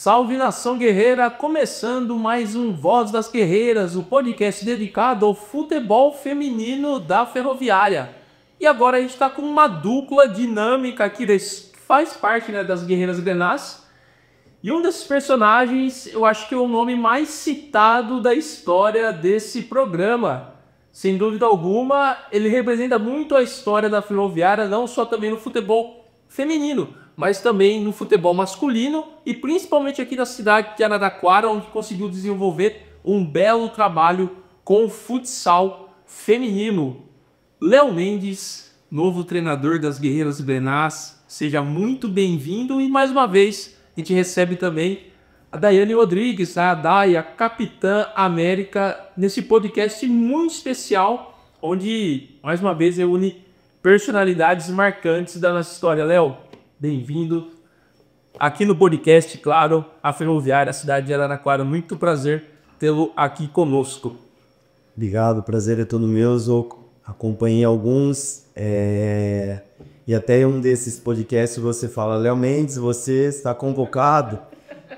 Salve nação guerreira, começando mais um Voz das Guerreiras, o podcast dedicado ao futebol feminino da Ferroviária. E agora a gente está com uma dupla dinâmica que faz parte, né, das Guerreiras Grenás. E um desses personagens, eu acho que é o nome mais citado da história desse programa. Sem dúvida alguma, ele representa muito a história da Ferroviária, não só também no futebol feminino, mas também no futebol masculino e principalmente aqui na cidade de Araraquara, onde conseguiu desenvolver um belo trabalho com o futsal feminino. Léo Mendes, novo treinador das Guerreiras Grenás, seja muito bem-vindo e mais uma vez a gente recebe também a Daiane Rodrigues, a Dai, a Capitã América, nesse podcast muito especial, onde mais uma vez reúne personalidades marcantes da nossa história. Léo, bem-vindo aqui no podcast, claro, a Ferroviária, a cidade de Araraquara. Muito prazer tê-lo aqui conosco. Obrigado, prazer é todo meu, Zoco. Acompanhei alguns e até em um desses podcasts você fala: Léo Mendes, você está convocado.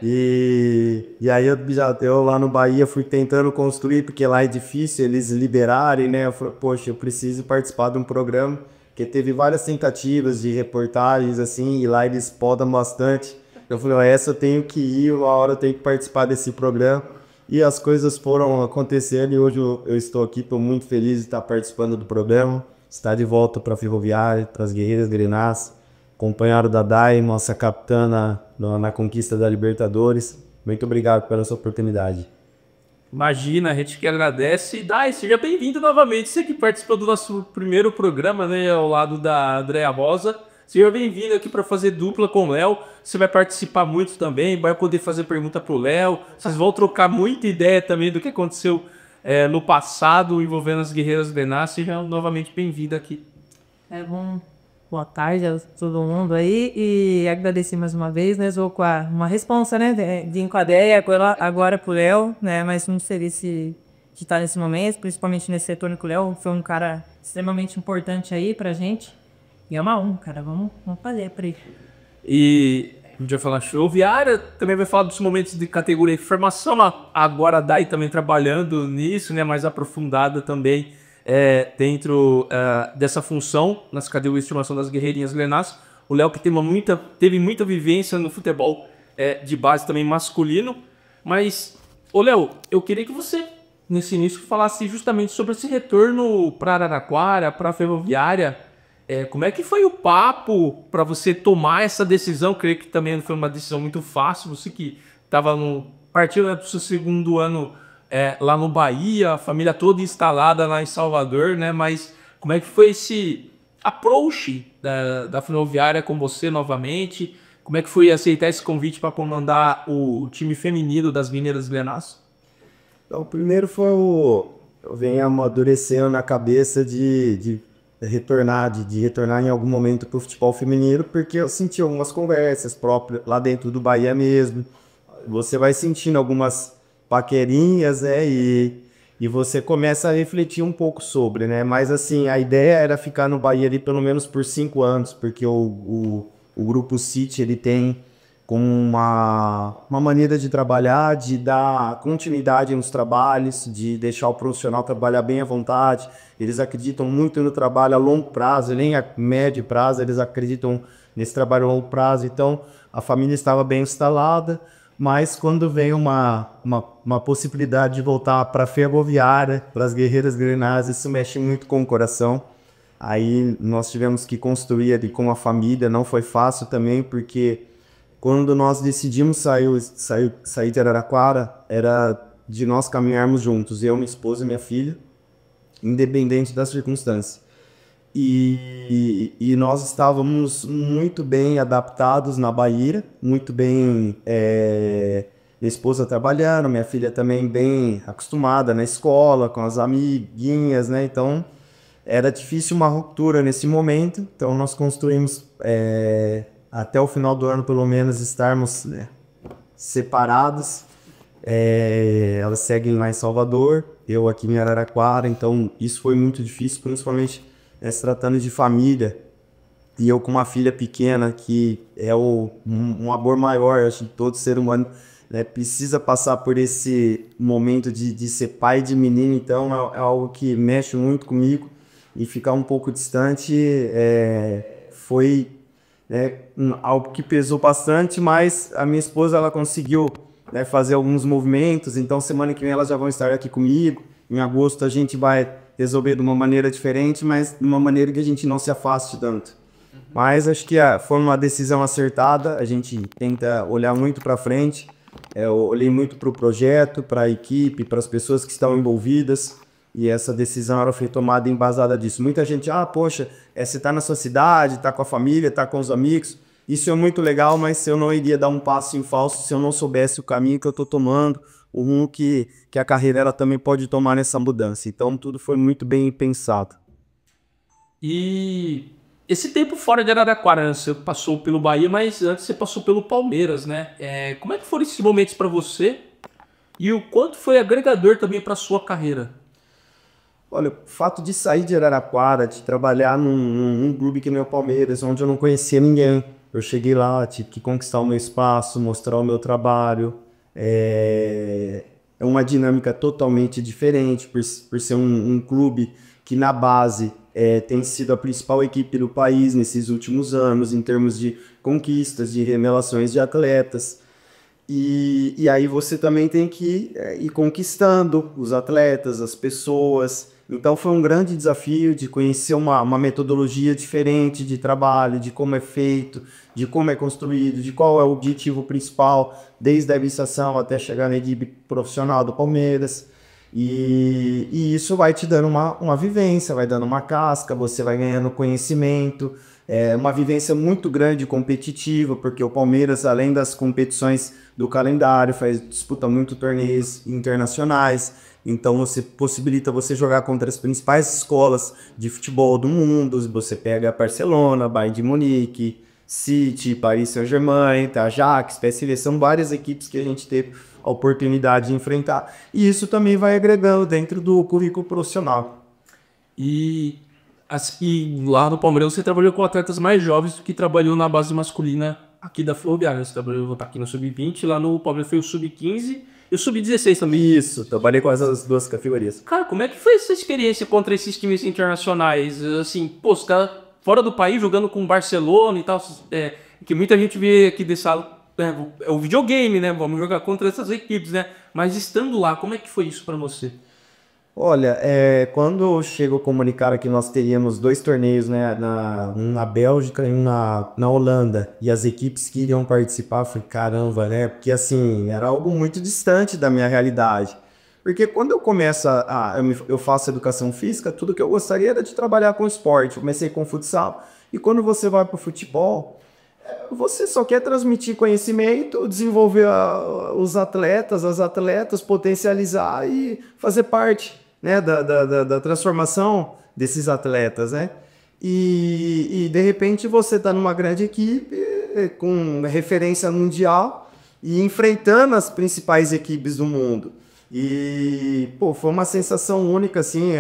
E aí eu lá no Bahia fui tentando construir, porque lá é difícil eles liberarem, né? Eu falei, poxa, eu preciso participar de um programa, que teve várias tentativas de reportagens, assim, e lá eles podam bastante. Eu falei, ó, essa eu tenho que ir, uma hora eu tenho que participar desse programa. E as coisas foram acontecendo e hoje eu estou aqui, estou muito feliz de estar participando do programa, estar de volta para a Ferroviária, para as Guerreiras Grenás, acompanhado da Dai, nossa capitã na conquista da Libertadores. Muito obrigado pela sua oportunidade. Imagina, a gente que agradece. E Dai, seja bem-vindo novamente. Você que participou do nosso primeiro programa, né, ao lado da Andréa Rosa. Seja bem-vindo aqui para fazer dupla com o Léo. Você vai participar muito também, vai poder fazer pergunta pro Léo. Vocês vão trocar muita ideia também do que aconteceu no passado envolvendo as Guerreiras Grenás. Seja novamente bem-vindo aqui. É bom. Boa tarde a todo mundo aí e agradecer mais uma vez, né, Zô, com uma responsa, né, de enquadreia agora pro Léo, né, mas muito feliz de estar nesse momento, principalmente nesse retorno com o Léo, foi um cara extremamente importante aí pra gente e é uma honra, cara, vamos fazer por aí. E a gente vai falar Ferroviária, também vai falar dos momentos de categoria de formação, agora a Dai também trabalhando nisso, né, mais aprofundada também, dentro dessa função nas categorias de estimação das Guerreirinhas Grenás. O Léo que teve muita vivência no futebol de base também masculino. Mas, ô Léo, eu queria que você, nesse início, falasse justamente sobre esse retorno para Araraquara, para a Ferroviária. Como é que foi o papo para você tomar essa decisão? Creio que também não foi uma decisão muito fácil. Você que estava partiu do seu segundo ano lá no Bahia, a família toda instalada lá em Salvador, né? Mas como é que foi esse approach da Ferroviária com você novamente? Como é que foi aceitar esse convite para comandar o time feminino das Guerreiras Grenás? Então, primeiro foi eu venho amadurecendo na cabeça de retornar em algum momento para o futebol feminino, porque eu senti algumas conversas próprias lá dentro do Bahia mesmo. Você vai sentindo algumas paquerinhas, né, e você começa a refletir um pouco sobre, né, mas assim, a ideia era ficar no Bahia ali pelo menos por 5 anos, porque o Grupo City, ele tem como uma maneira de trabalhar, de dar continuidade nos trabalhos, de deixar o profissional trabalhar bem à vontade. Eles acreditam muito no trabalho a longo prazo, nem a médio prazo, eles acreditam nesse trabalho a longo prazo, então a família estava bem instalada. Mas quando veio uma possibilidade de voltar para a Ferroviária, para as Guerreiras Grenás, isso mexe muito com o coração. Aí nós tivemos que construir ali com a família, não foi fácil também, porque quando nós decidimos sair de Araraquara, era de nós caminharmos juntos, eu, minha esposa e minha filha, independente das circunstâncias. E nós estávamos muito bem adaptados na Bahia, muito bem, minha esposa trabalhando, minha filha também bem acostumada na escola, com as amiguinhas, né? Então, era difícil uma ruptura nesse momento, então nós construímos, até o final do ano, pelo menos, estarmos separados. Elas seguem lá em Salvador, eu aqui em Araraquara, então isso foi muito difícil, principalmente se tratando de família. E eu com uma filha pequena, que é um amor maior, acho que todo ser humano, né, precisa passar por esse momento de ser pai de menino, então é algo que mexe muito comigo. E ficar um pouco distante foi algo que pesou bastante, mas a minha esposa ela conseguiu, né, fazer alguns movimentos, então semana que vem elas já vão estar aqui comigo. Em agosto a gente vai resolver de uma maneira diferente, mas de uma maneira que a gente não se afaste tanto. Mas acho que foi uma decisão acertada, a gente tenta olhar muito para frente. Eu olhei muito para o projeto, para a equipe, para as pessoas que estão envolvidas, e essa decisão ela foi tomada embasada disso. Muita gente, poxa, você está na sua cidade, está com a família, está com os amigos, isso é muito legal, mas eu não iria dar um passo em falso se eu não soubesse o caminho que eu estou tomando, o rumo que a carreira ela também pode tomar nessa mudança. Então tudo foi muito bem pensado. E esse tempo fora de Araraquara, né? Você passou pelo Bahia, mas antes você passou pelo Palmeiras, né? Como é que foram esses momentos para você? E o quanto foi agregador também para sua carreira? Olha, o fato de sair de Araraquara, de trabalhar num clube que nem o Palmeiras, onde eu não conhecia ninguém. Eu cheguei lá, tive que conquistar o meu espaço, mostrar o meu trabalho. É uma dinâmica totalmente diferente, por ser um clube que na base tem sido a principal equipe do país nesses últimos anos, em termos de conquistas, de revelações de atletas. E aí você também tem que ir conquistando os atletas, as pessoas. Então foi um grande desafio de conhecer uma metodologia diferente de trabalho, de como é feito, de como é construído, de qual é o objetivo principal, desde a iniciação até chegar na equipe profissional do Palmeiras. E isso vai te dando uma vivência, vai dando uma casca, você vai ganhando conhecimento. É uma vivência muito grande, competitiva, porque o Palmeiras, além das competições do calendário, disputa muito torneios internacionais. Então você possibilita você jogar contra as principais escolas de futebol do mundo. Você pega Barcelona, Bayern de Munique, City, Paris Saint-Germain, Ajax, PSV, são várias equipes que a gente teve a oportunidade de enfrentar. E isso também vai agregando dentro do currículo profissional. E lá no Palmeiras você trabalhou com atletas mais jovens do que trabalhou na base masculina aqui da Ferroviária. Você trabalhou aqui no Sub-20, lá no Palmeiras foi o Sub-15 e o Sub-16 também. Isso, trabalhei com essas duas categorias. Cara, como é que foi essa experiência contra esses times internacionais? Assim, pô, você tá fora do país jogando com o Barcelona e tal, que muita gente vê aqui desse lado, é o videogame, né? Vamos jogar contra essas equipes, né? Mas estando lá, como é que foi isso pra você? Olha, quando chegou a comunicar que nós teríamos 2 torneios, né, um na Bélgica e um na Holanda, e as equipes que iriam participar, eu falei, caramba, né, porque assim, era algo muito distante da minha realidade. Porque quando eu começo eu faço educação física, tudo que eu gostaria era de trabalhar com esporte. Eu comecei com futsal, e quando você vai para o futebol, você só quer transmitir conhecimento, desenvolver os atletas, as atletas, potencializar e fazer parte, né, da transformação desses atletas, né? E de repente você está numa grande equipe com referência mundial e enfrentando as principais equipes do mundo. E pô, foi uma sensação única, assim.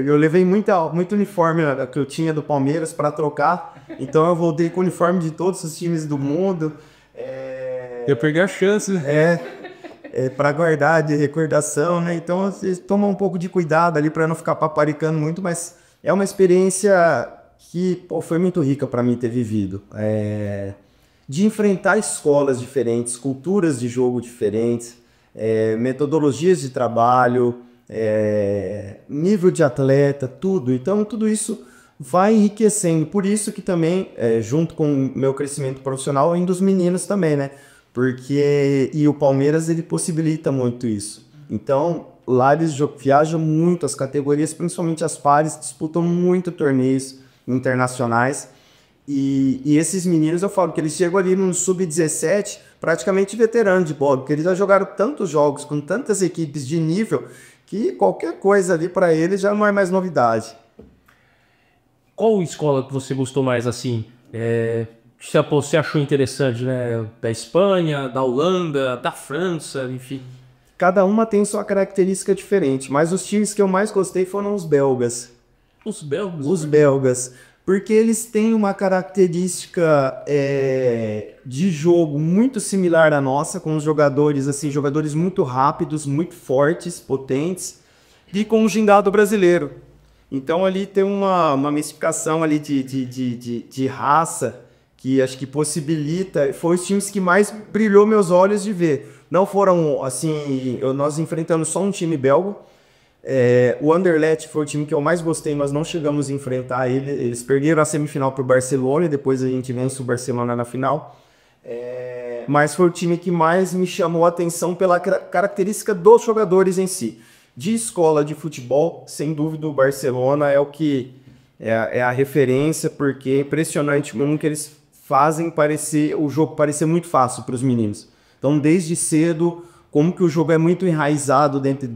Eu levei muito uniforme que eu tinha do Palmeiras para trocar, então eu voltei com o uniforme de todos os times do mundo. Eu perdi a chance, né? Para guardar de recordação, né? Então você toma um pouco de cuidado ali para não ficar paparicando muito, mas é uma experiência que pô, foi muito rica para mim ter vivido. De enfrentar escolas diferentes, culturas de jogo diferentes, metodologias de trabalho, nível de atleta, tudo. Então tudo isso vai enriquecendo. Por isso que também, junto com o meu crescimento profissional, ainda dos meninos também, né? E o Palmeiras ele possibilita muito isso. Então lá eles viajam muito as categorias, principalmente as pares, disputam muito torneios internacionais. E esses meninos, eu falo que eles chegam ali no Sub-17 praticamente veteranos de bola, porque eles já jogaram tantos jogos com tantas equipes de nível que qualquer coisa ali para eles já não é mais novidade. Qual escola que você gostou mais, assim? Você achou interessante, né? Da Espanha, da Holanda, da França, enfim. Cada uma tem sua característica diferente, mas os times que eu mais gostei foram os belgas. Os belgas? Os belgas. Porque eles têm uma característica de jogo muito similar à nossa, com os jogadores, assim, jogadores muito rápidos, muito fortes, potentes, e com um gingado brasileiro. Então ali tem uma mistificação ali de raça, que acho que possibilita, foi os times que mais brilhou meus olhos de ver. Não foram, assim, nós enfrentamos só um time belga. O Anderlecht foi o time que eu mais gostei, mas não chegamos a enfrentar ele. Eles perderam a semifinal para o Barcelona e depois a gente vence o Barcelona na final. Mas foi o time que mais me chamou a atenção pela característica dos jogadores em si. De escola de futebol, sem dúvida o Barcelona é o que é a referência, porque é impressionante como que eles fazem o jogo parecer muito fácil para os meninos. Então, desde cedo, como que o jogo é muito enraizado dentro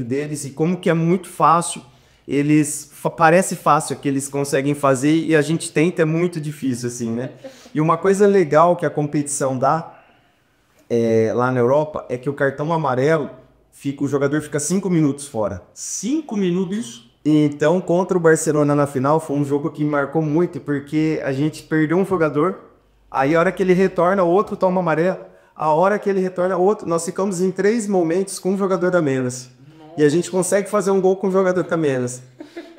deles e como que é muito fácil, parece fácil que eles conseguem fazer e a gente tenta, é muito difícil, assim, né? E uma coisa legal que a competição dá lá na Europa é que o cartão amarelo, o jogador fica 5 minutos fora. 5 minutos? Então, contra o Barcelona na final, foi um jogo que me marcou muito, porque a gente perdeu um jogador, aí a hora que ele retorna, o outro toma amarelo, a hora que ele retorna, outro, nós ficamos em 3 momentos com um jogador a menos. E a gente consegue fazer um gol com um jogador a menos.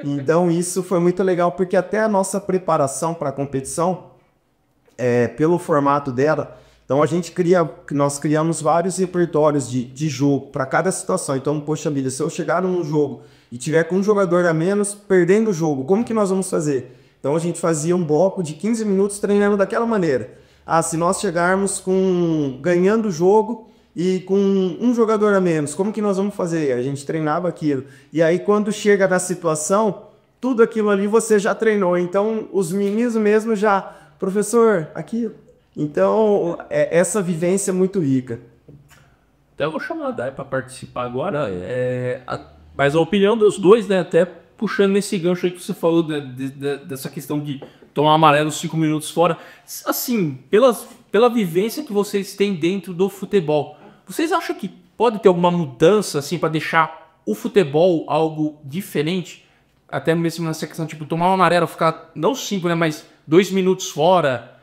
Então, isso foi muito legal, porque até a nossa preparação para a competição, pelo formato dela, então nós criamos vários repertórios de jogo para cada situação. Então, poxa vida, se eu chegar num jogo e tiver com um jogador a menos, perdendo o jogo, como que nós vamos fazer? Então a gente fazia um bloco de 15 minutos treinando daquela maneira. Se nós chegarmos ganhando o jogo e com um jogador a menos, como que nós vamos fazer? A gente treinava aquilo. E aí quando chega na situação, tudo aquilo ali você já treinou. Então os meninos mesmo já, professor, aquilo. Então essa vivência é muito rica. Até eu vou chamar a Dai para participar agora. Mas a opinião dos dois, né, até puxando nesse gancho aí que você falou dessa questão de tomar amarelo 5 minutos fora. Assim, pela vivência que vocês têm dentro do futebol, vocês acham que pode ter alguma mudança assim para deixar o futebol algo diferente? Até mesmo nessa questão, tipo, tomar um amarelo, ficar não 5, né, mas 2 minutos fora,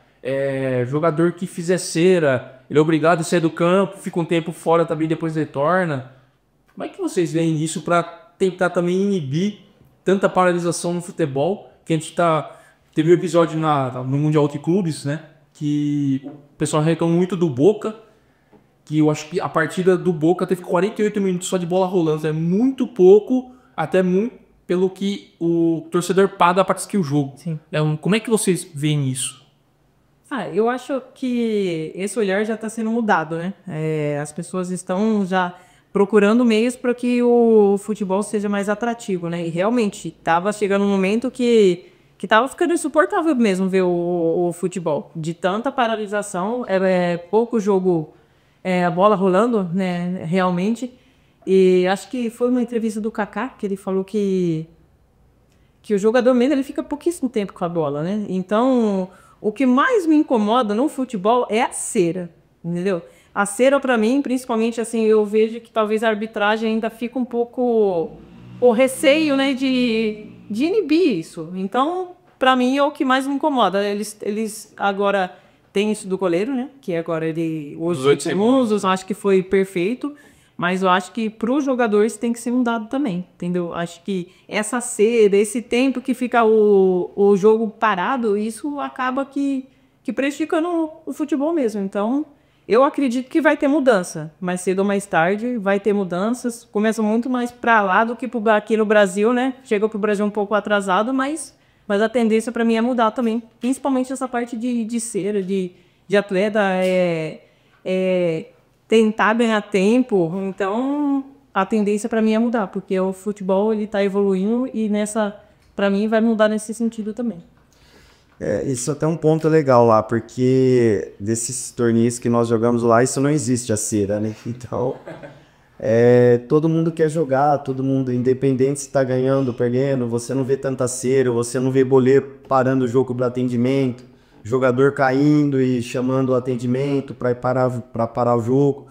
jogador que fizer cera, ele é obrigado a sair do campo, fica um tempo fora também, depois retorna. Como é que vocês veem isso para tentar também inibir tanta paralisação no futebol? Que a gente teve um episódio no Mundial de Clubes, né? Que o pessoal reclamou muito do Boca, que eu acho que a partida do Boca teve 48 minutos só de bola rolando. É muito pouco, até muito pelo que o torcedor paga para assistir o jogo. Sim. Como é que vocês veem isso? Eu acho que esse olhar já está sendo mudado, né? As pessoas estão já procurando meios para que o futebol seja mais atrativo, né? E realmente estava chegando um momento que estava ficando insuportável mesmo ver o futebol. De tanta paralisação, pouco jogo, a bola rolando, né? Realmente. E acho que foi uma entrevista do Kaká que ele falou que o jogador mesmo ele fica pouquíssimo tempo com a bola, né? Então, o que mais me incomoda no futebol é a cera, entendeu? A cera, para mim, principalmente, assim, eu vejo que talvez a arbitragem ainda fica um pouco o receio, né, de inibir isso. Então, para mim, é o que mais me incomoda. Eles agora têm isso do goleiro, né, que agora os 8 segundos, eu acho que foi perfeito, mas eu acho que para os jogadores tem que ser mudado também, entendeu? Acho que essa cera, esse tempo que fica o jogo parado, isso acaba que prejudicando o futebol mesmo. Então, eu acredito que vai ter mudança, mais cedo ou mais tarde vai ter mudanças. Começa muito mais para lá do que aqui no Brasil, né? Chega para o Brasil um pouco atrasado, mas a tendência para mim é mudar também. Principalmente essa parte de cera, de atleta, tentar ganhar tempo. Então, a tendência para mim é mudar, porque o futebol ele está evoluindo e para mim vai mudar nesse sentido também. Isso até é um ponto legal lá, porque desses torneios que nós jogamos lá, isso não existe a cera, né? Então, todo mundo quer jogar, todo mundo, independente se está ganhando ou perdendo, você não vê tanta cera, você não vê boleiro parando o jogo para atendimento, jogador caindo e chamando o atendimento para parar o jogo.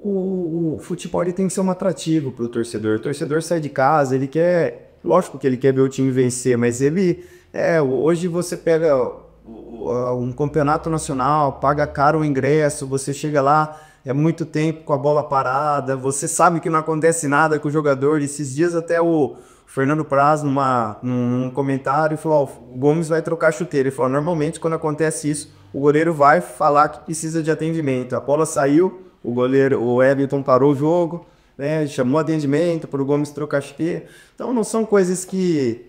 O futebol ele tem que ser um atrativo para o torcedor. O torcedor sai de casa, ele quer lógico que ele quer ver o time vencer, mas hoje você pega um campeonato nacional, paga caro o ingresso, você chega lá, é muito tempo com a bola parada, você sabe que não acontece nada com o jogador. Esses dias até o Fernando Praz, num comentário, falou: o Gomes vai trocar chuteiro. Ele falou: normalmente quando acontece isso, o goleiro vai falar que precisa de atendimento. A bola saiu, o Everton parou o jogo, né, chamou atendimento para o Gomes trocar chuteiro. Então não são coisas que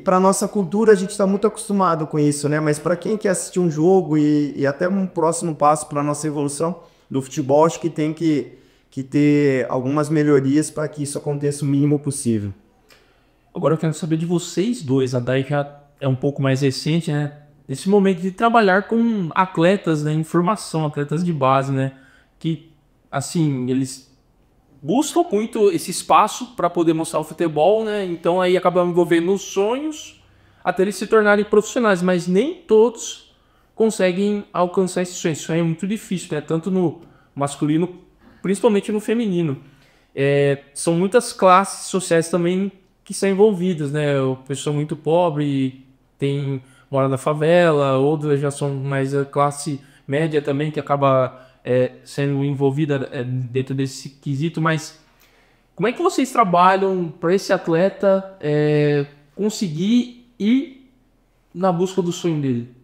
para nossa cultura a gente está muito acostumado com isso, né? Mas para quem quer assistir um jogo e até um próximo passo para a nossa evolução do futebol, acho que tem que ter algumas melhorias para que isso aconteça o mínimo possível. Agora eu quero saber de vocês dois. A Dai já é um pouco mais recente, né? Esse momento de trabalhar com atletas, né, em formação, atletas de base, né? Que, assim, eles buscam muito esse espaço para poder mostrar o futebol, né? Então aí acabam envolvendo nos sonhos até eles se tornarem profissionais, mas nem todos conseguem alcançar esse sonho. Isso aí é muito difícil, né? Tanto no masculino, principalmente no feminino. São muitas classes sociais também que são envolvidas, né? O pessoal muito pobre mora na favela, outras já são mais a classe média também, que acaba sendo envolvida dentro desse quesito. Mas como é que vocês trabalham para esse atleta conseguir ir na busca do sonho dele?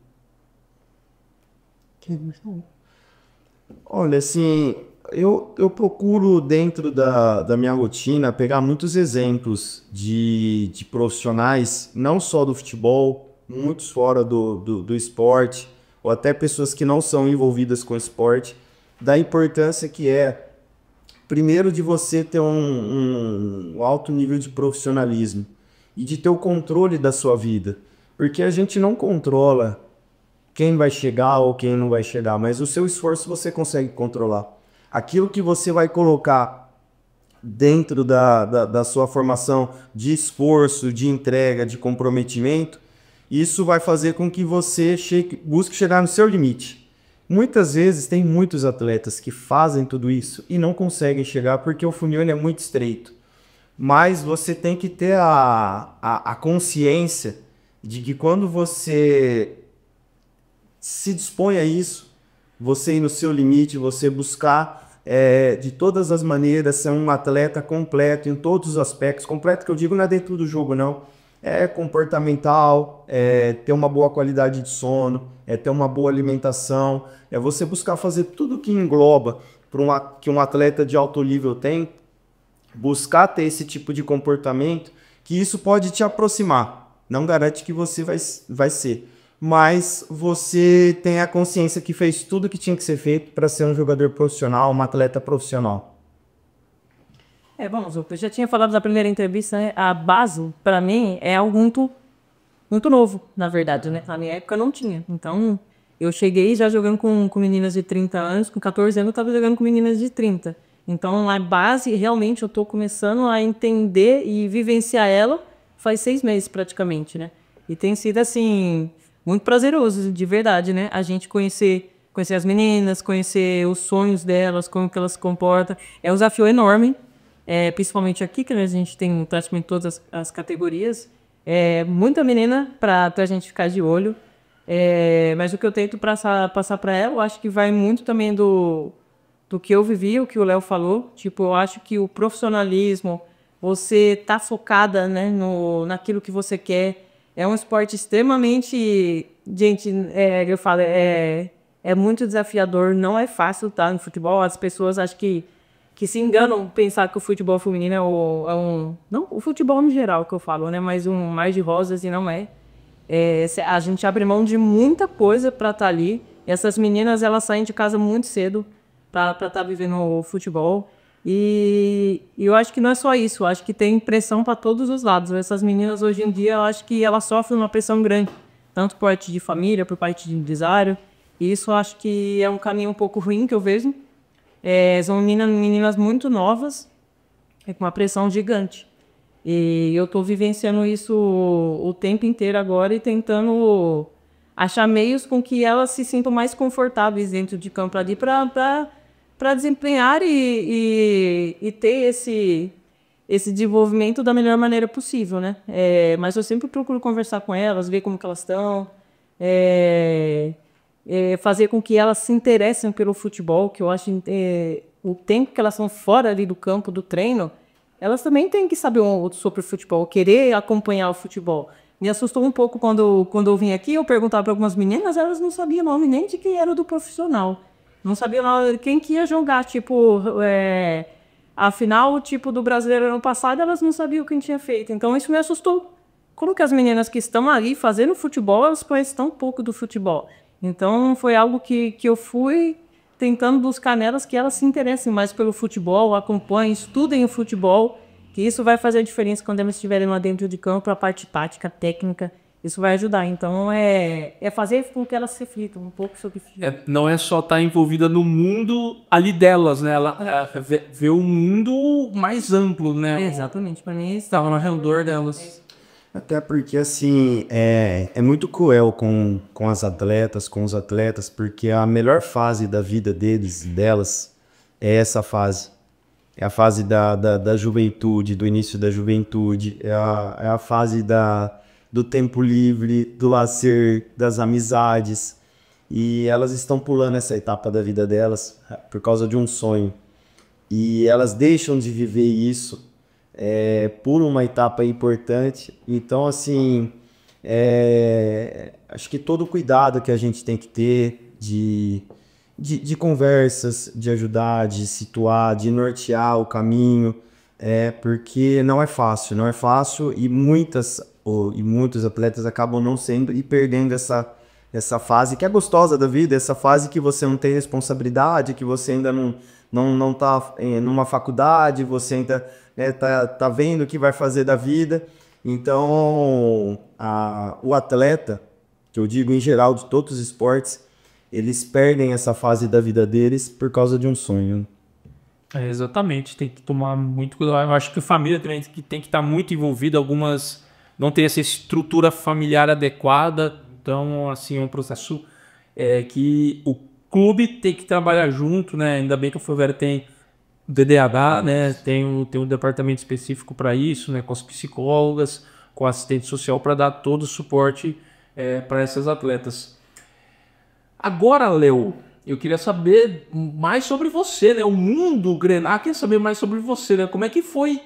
Olha, assim, eu procuro dentro da minha rotina pegar muitos exemplos de profissionais, não só do futebol, muitos fora do esporte, ou até pessoas que não são envolvidas com o esporte, da importância que primeiro, de você ter um alto nível de profissionalismo e de ter o controle da sua vida, porque a gente não controla quem vai chegar ou quem não vai chegar, mas o seu esforço você consegue controlar. Aquilo que você vai colocar dentro da sua formação de esforço, de entrega, de comprometimento, isso vai fazer com que você busque chegar no seu limite. Muitas vezes tem muitos atletas que fazem tudo isso e não conseguem chegar porque o funil é muito estreito. Mas você tem que ter a consciência de que quando você se dispõe a isso, você ir no seu limite, você buscar de todas as maneiras ser um atleta completo em todos os aspectos. Completo que eu digo não é dentro do jogo, não. É comportamental, ter uma boa qualidade de sono, ter uma boa alimentação, você buscar fazer tudo que engloba que um atleta de alto nível tem, buscar ter esse tipo de comportamento, que isso pode te aproximar. Não garante que você vai ser, mas você tem a consciência que fez tudo que tinha que ser feito para ser um jogador profissional, um atleta profissional. Bom, eu já tinha falado na primeira entrevista, né? A base, para mim, é algo muito, muito novo, na verdade, né? Na minha época não tinha. Então, eu cheguei já jogando com meninas de 30 anos, com 14 anos eu estava jogando com meninas de 30. Então, a base, realmente, eu estou começando a entender e vivenciar ela faz 6 meses, praticamente, né? E tem sido, assim, muito prazeroso, de verdade, né? A gente conhecer as meninas, conhecer os sonhos delas, como que elas se comportam. É um desafio enorme. Principalmente aqui, que a gente tem praticamente todas as categorias, muita menina para a gente ficar de olho, mas o que eu tento passar para ela, eu acho que vai muito também do que eu vivi, o que o Léo falou. Tipo, eu acho que o profissionalismo, você tá focada, né, naquilo que você quer, é um esporte extremamente, gente, eu falo, é muito desafiador, não é fácil estar no futebol. As pessoas acham que se enganam pensar que o futebol feminino não o futebol no geral que eu falo, né, mas um mar de rosas, e não é. A gente abre mão de muita coisa para estar ali. Essas meninas, elas saem de casa muito cedo para estar vivendo o futebol. E eu acho que não é só isso, eu acho que tem pressão para todos os lados. Essas meninas hoje em dia, eu acho que elas sofrem uma pressão grande, tanto por parte de família, por parte de empresário. E isso eu acho que é um caminho um pouco ruim que eu vejo. São meninas muito novas, com uma pressão gigante. E eu estou vivenciando isso o tempo inteiro agora e tentando achar meios com que elas se sintam mais confortáveis dentro de campo ali para desempenhar e ter esse desenvolvimento da melhor maneira possível, né? Mas eu sempre procuro conversar com elas, ver como que elas estão, fazer com que elas se interessem pelo futebol, que eu acho o tempo que elas são fora ali do campo, do treino, elas também têm que saber sobre o futebol, querer acompanhar o futebol. Me assustou um pouco quando eu vim aqui, eu perguntava para algumas meninas, elas não sabiam o nome nem de quem era do profissional. Não sabiam quem que ia jogar, tipo, a final, tipo, do Brasileiro ano passado, elas não sabiam quem tinha feito. Então isso me assustou. Como que as meninas que estão ali fazendo futebol, elas conhecem tão pouco do futebol. Então foi algo que eu fui tentando buscar nelas, que elas se interessem mais pelo futebol, acompanhem, estudem o futebol, que isso vai fazer a diferença quando elas estiverem lá dentro de campo, a parte tática, técnica, isso vai ajudar. Então fazer com que elas se reflitam um pouco sobre isso. Não é só estar envolvida no mundo ali delas, né? Ela vê o mundo mais amplo, né? Exatamente, para mim isso. Está ao redor delas. Até porque, assim, é muito cruel com as atletas, com os atletas, porque a melhor fase da vida delas, é essa fase. É a fase da juventude, do início da juventude, é a fase do tempo livre, do lazer, das amizades. E elas estão pulando essa etapa da vida delas por causa de um sonho. E elas deixam de viver isso por uma etapa importante. Então, assim, acho que todo o cuidado que a gente tem que ter de conversas, de ajudar, de situar, de nortear o caminho, porque não é fácil e muitos atletas acabam não sendo e perdendo essa fase que é gostosa da vida, essa fase que você não tem responsabilidade, que você ainda não está numa faculdade, você ainda tá vendo o que vai fazer da vida. Então, o atleta, que eu digo em geral de todos os esportes, eles perdem essa fase da vida deles por causa de um sonho. Exatamente, tem que tomar muito cuidado. Eu acho que a família também tem que estar muito envolvida. Algumas não têm essa estrutura familiar adequada. Então, assim, é um processo que o clube tem que trabalhar junto, né? Ainda bem que a Ferroviária tem o DDH, né? Tem um departamento específico para isso, né? Com as psicólogas, com assistente social, para dar todo o suporte para essas atletas. Agora, Léo, eu queria saber mais sobre você, né? O mundo Grená quer saber mais sobre você, né? Como é que foi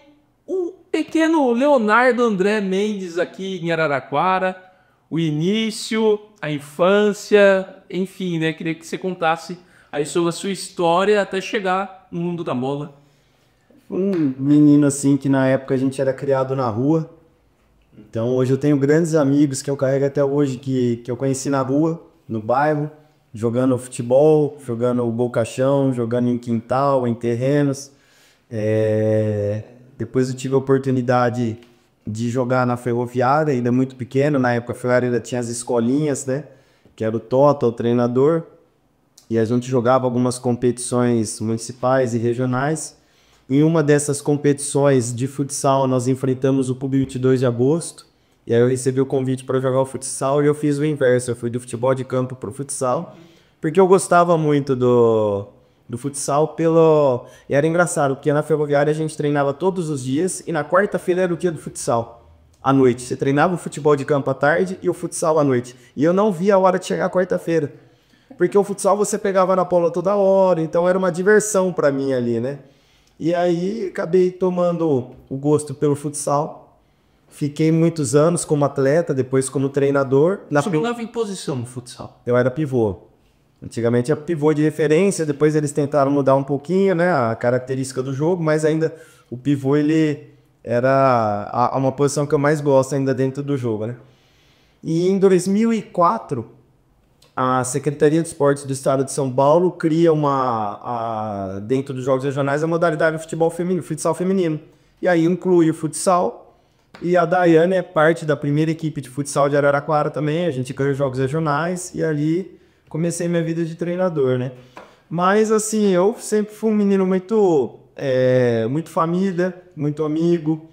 o pequeno Leonardo André Mendes aqui em Araraquara, o início, a infância, enfim, né? Queria que você contasse aí sobre a sua história até chegar no mundo da bola. Um menino assim que na época a gente era criado na rua. Então hoje eu tenho grandes amigos que eu carrego até hoje que eu conheci na rua, no bairro, jogando futebol, jogando gol-caixão, jogando em quintal, em terrenos. Depois eu tive a oportunidade de jogar na Ferroviária, ainda muito pequeno. Na época a Ferroviária ainda tinha as escolinhas, né? Que era o Tota, o treinador. E a gente jogava algumas competições municipais e regionais. Em uma dessas competições de futsal, nós enfrentamos o PUB 22 de agosto. E aí eu recebi o convite para jogar o futsal e eu fiz o inverso. Eu fui do futebol de campo para o futsal, porque eu gostava muito do futsal E era engraçado, porque na Ferroviária a gente treinava todos os dias e na quarta-feira era o dia do futsal, à noite. Você treinava o futebol de campo à tarde e o futsal à noite. E eu não via a hora de chegar a quarta-feira, porque o futsal você pegava na bola toda hora, então era uma diversão para mim ali, né? E aí acabei tomando o gosto pelo futsal. Fiquei muitos anos como atleta, depois como treinador. Você jogava em posição no futsal? Eu era pivô. Antigamente era pivô de referência, depois eles tentaram mudar um pouquinho, né, a característica do jogo, mas ainda o pivô ele era uma posição que eu mais gosto ainda dentro do jogo, né? E em 2004, a Secretaria de Esportes do Estado de São Paulo cria dentro dos jogos regionais a modalidade de futebol feminino, futsal feminino. E aí inclui o futsal. E a Daiane é parte da primeira equipe de futsal de Araraquara também. A gente ganhou jogos regionais e ali comecei minha vida de treinador, né? Mas assim, eu sempre fui um menino muito família, muito amigo.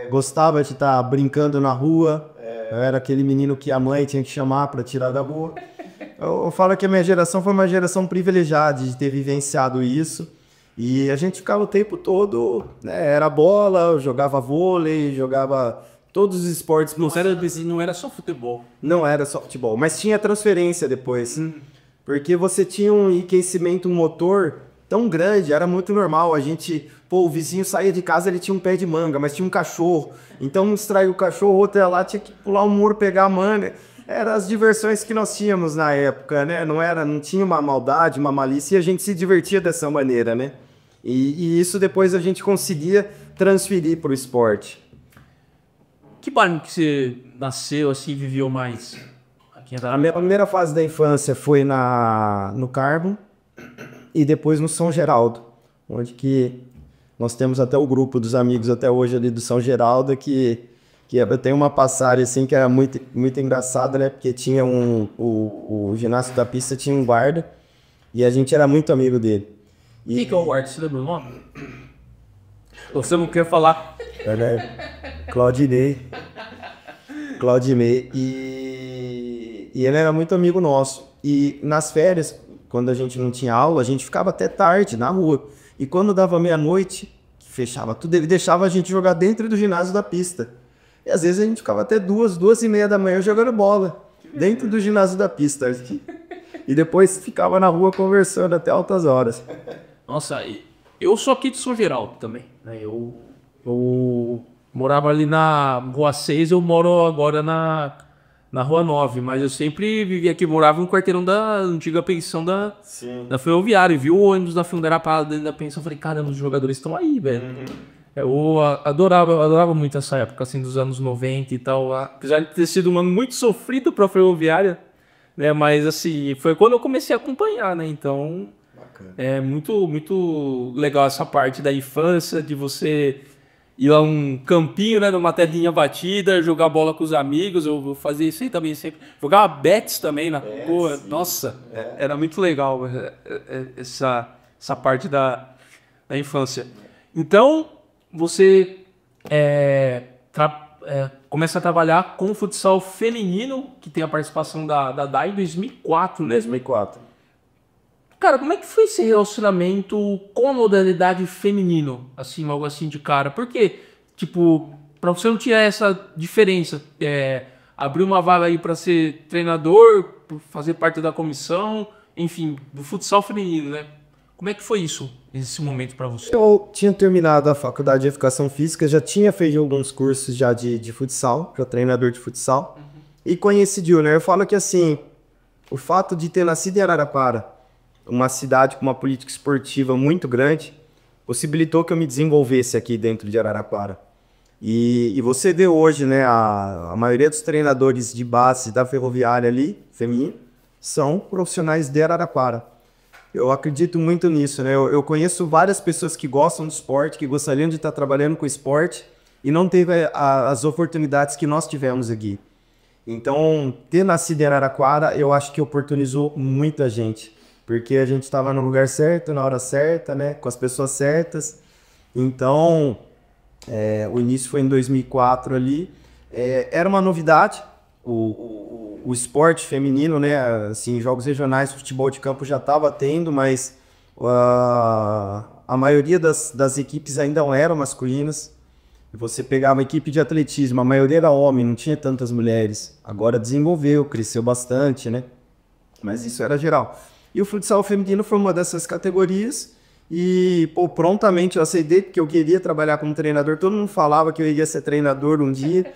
Gostava de estar brincando na rua. Eu era aquele menino que a mãe tinha que chamar para tirar da rua. Eu falo que a minha geração foi uma geração privilegiada de ter vivenciado isso. E a gente ficava o tempo todo, né, era bola, jogava vôlei, jogava todos os esportes. Não era só futebol. Não era só futebol, mas tinha transferência depois. Porque você tinha um enriquecimento motor tão grande, era muito normal. A gente, o vizinho saía de casa, ele tinha um pé de manga, mas tinha um cachorro. Então um distraía o cachorro, o outro ia lá, tinha que pular um muro, pegar a manga. Eram as diversões que nós tínhamos na época, né? Não tinha uma maldade, uma malícia, e a gente se divertia dessa maneira, né? E isso depois a gente conseguia transferir para o esporte. Que bairro que você nasceu, assim, viveu mais? Aqui em A minha primeira fase da infância foi no Carmo e depois no São Geraldo, onde que nós temos até o grupo dos amigos até hoje ali do São Geraldo, que eu tenho uma passagem assim que era muito, muito engraçada, né? Porque tinha o ginásio da pista tinha um guarda e a gente era muito amigo dele. Quem que é o guarda? Você lembra o nome? Você não quer falar? Claudinei. E ele era muito amigo nosso. E nas férias, quando a gente não tinha aula, a gente ficava até tarde na rua. E quando dava meia-noite, fechava tudo, ele deixava a gente jogar dentro do ginásio da pista. E às vezes a gente ficava até 2h30 da manhã jogando bola, dentro do ginásio da pista. E depois ficava na rua conversando até altas horas. Nossa, eu sou aqui de São Geraldo também, né? Eu morava ali na Rua 6, eu moro agora na Rua 9, mas eu sempre vivi aqui, morava no quarteirão da antiga pensão da Ferroviária, e vi o ônibus da Fundera parado dentro da pensão, eu falei, caramba, os jogadores estão aí, velho. Eu adorava muito essa época, assim, dos anos 90 e tal, apesar de ter sido um ano muito sofrido pra Ferroviária, né, mas assim, foi quando eu comecei a acompanhar, né, então... É muito, muito legal essa parte da infância, de você ir a um campinho, né, numa terrinha batida, jogar bola com os amigos. Eu fazia isso aí também sempre. Jogava bets também na rua. Nossa, era muito legal essa parte da infância. Então, você começa a trabalhar com o futsal feminino, que tem a participação da DAI em 2004, né? 2004. Cara, como é que foi esse relacionamento com a modalidade feminino? Assim, algo assim de cara. Porque, tipo, pra você não tinha essa diferença. Abrir uma vaga aí pra ser treinador, fazer parte da comissão, enfim, do futsal feminino, né? Como é que foi isso, esse momento pra você? Eu tinha terminado a faculdade de Educação Física, já tinha feito alguns cursos já de futsal, para treinador de futsal, e conheci o Júnior. Eu falo que, assim, o fato de ter nascido em Araraquara, uma cidade com uma política esportiva muito grande, possibilitou que eu me desenvolvesse aqui dentro de Araraquara. E você vê hoje, né, a maioria dos treinadores de base da Ferroviária ali, feminino, são profissionais de Araraquara. Eu acredito muito nisso, né? Eu conheço várias pessoas que gostam do esporte, que gostariam de estar trabalhando com esporte e não teve as oportunidades que nós tivemos aqui. Então, ter nascido em Araraquara, eu acho que oportunizou muita gente. Porque a gente estava no lugar certo, na hora certa, né? Com as pessoas certas. Então, o início foi em 2004 ali. Era uma novidade, o esporte feminino, né? Assim, jogos regionais, futebol de campo já estava tendo, mas a maioria das equipes ainda não eram masculinas. Você pegava uma equipe de atletismo, a maioria era homem, não tinha tantas mulheres. Agora desenvolveu, cresceu bastante, né? Mas isso era geral. E o futsal feminino foi uma dessas categorias e, prontamente eu aceitei, porque eu queria trabalhar como treinador. Todo mundo falava que eu iria ser treinador um dia.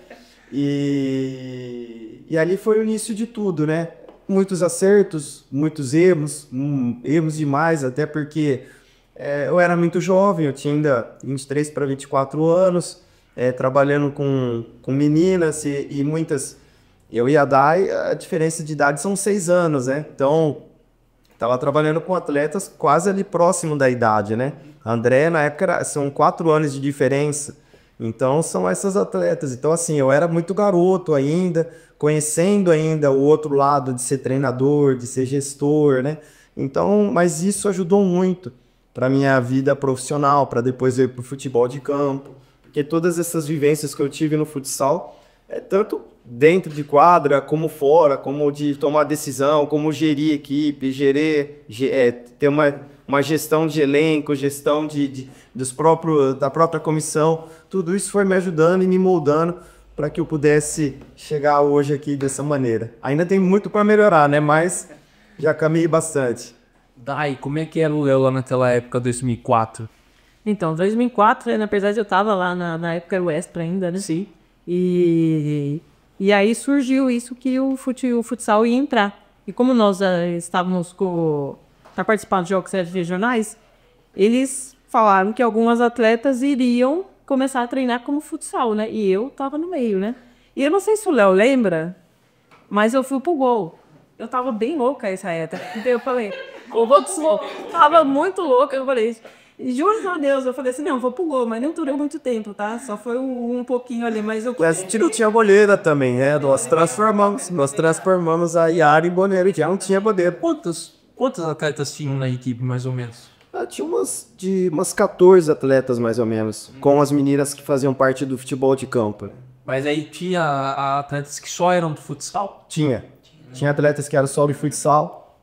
E ali foi o início de tudo, né? Muitos acertos, muitos erros, erros demais, até porque eu era muito jovem, eu tinha ainda 23 para 24 anos, trabalhando com meninas e muitas... Eu e a Dai, a diferença de idade são 6 anos, né? Então... Estava trabalhando com atletas quase ali próximo da idade, né? A André, na época, são 4 anos de diferença. Então, são essas atletas. Então, assim, eu era muito garoto ainda, conhecendo ainda o outro lado de ser treinador, de ser gestor, né? Então, mas isso ajudou muito para minha vida profissional, para depois eu ir para o futebol de campo. Porque todas essas vivências que eu tive no futsal, tanto dentro de quadra, como fora, como de tomar decisão, como gerir equipe, ter uma gestão de elenco, gestão da própria comissão. Tudo isso foi me ajudando e me moldando para que eu pudesse chegar hoje aqui dessa maneira. Ainda tem muito para melhorar, né? Mas já caminhei bastante. Dai, como é que era o Léo lá naquela época, 2004? Então, 2004, na verdade eu tava lá na época era o Extra ainda, né? Sim. E aí surgiu isso que o futsal ia entrar. E como nós estávamos para participar dos jogos regionais, eles falaram que algumas atletas iriam começar a treinar como futsal, né? E eu tava no meio, né? E eu não sei se o Léo lembra, mas eu fui pro gol. Eu tava bem louca essa época. Então eu falei, eu vou pro gol. Tava muito louca, eu falei, juro a Deus, eu falei assim, não, vou pro gol, mas não durou muito tempo, tá? Só foi um pouquinho ali, mas eu... A gente não tinha goleira também, né? Nós transformamos a Yara em goleira, já não tinha goleira. Quantos atletas tinham na equipe, mais ou menos? Tinha umas 14 atletas, mais ou menos, com as meninas que faziam parte do futebol de campo. Mas aí tinha atletas que só eram do futsal? Tinha atletas que eram só do futsal.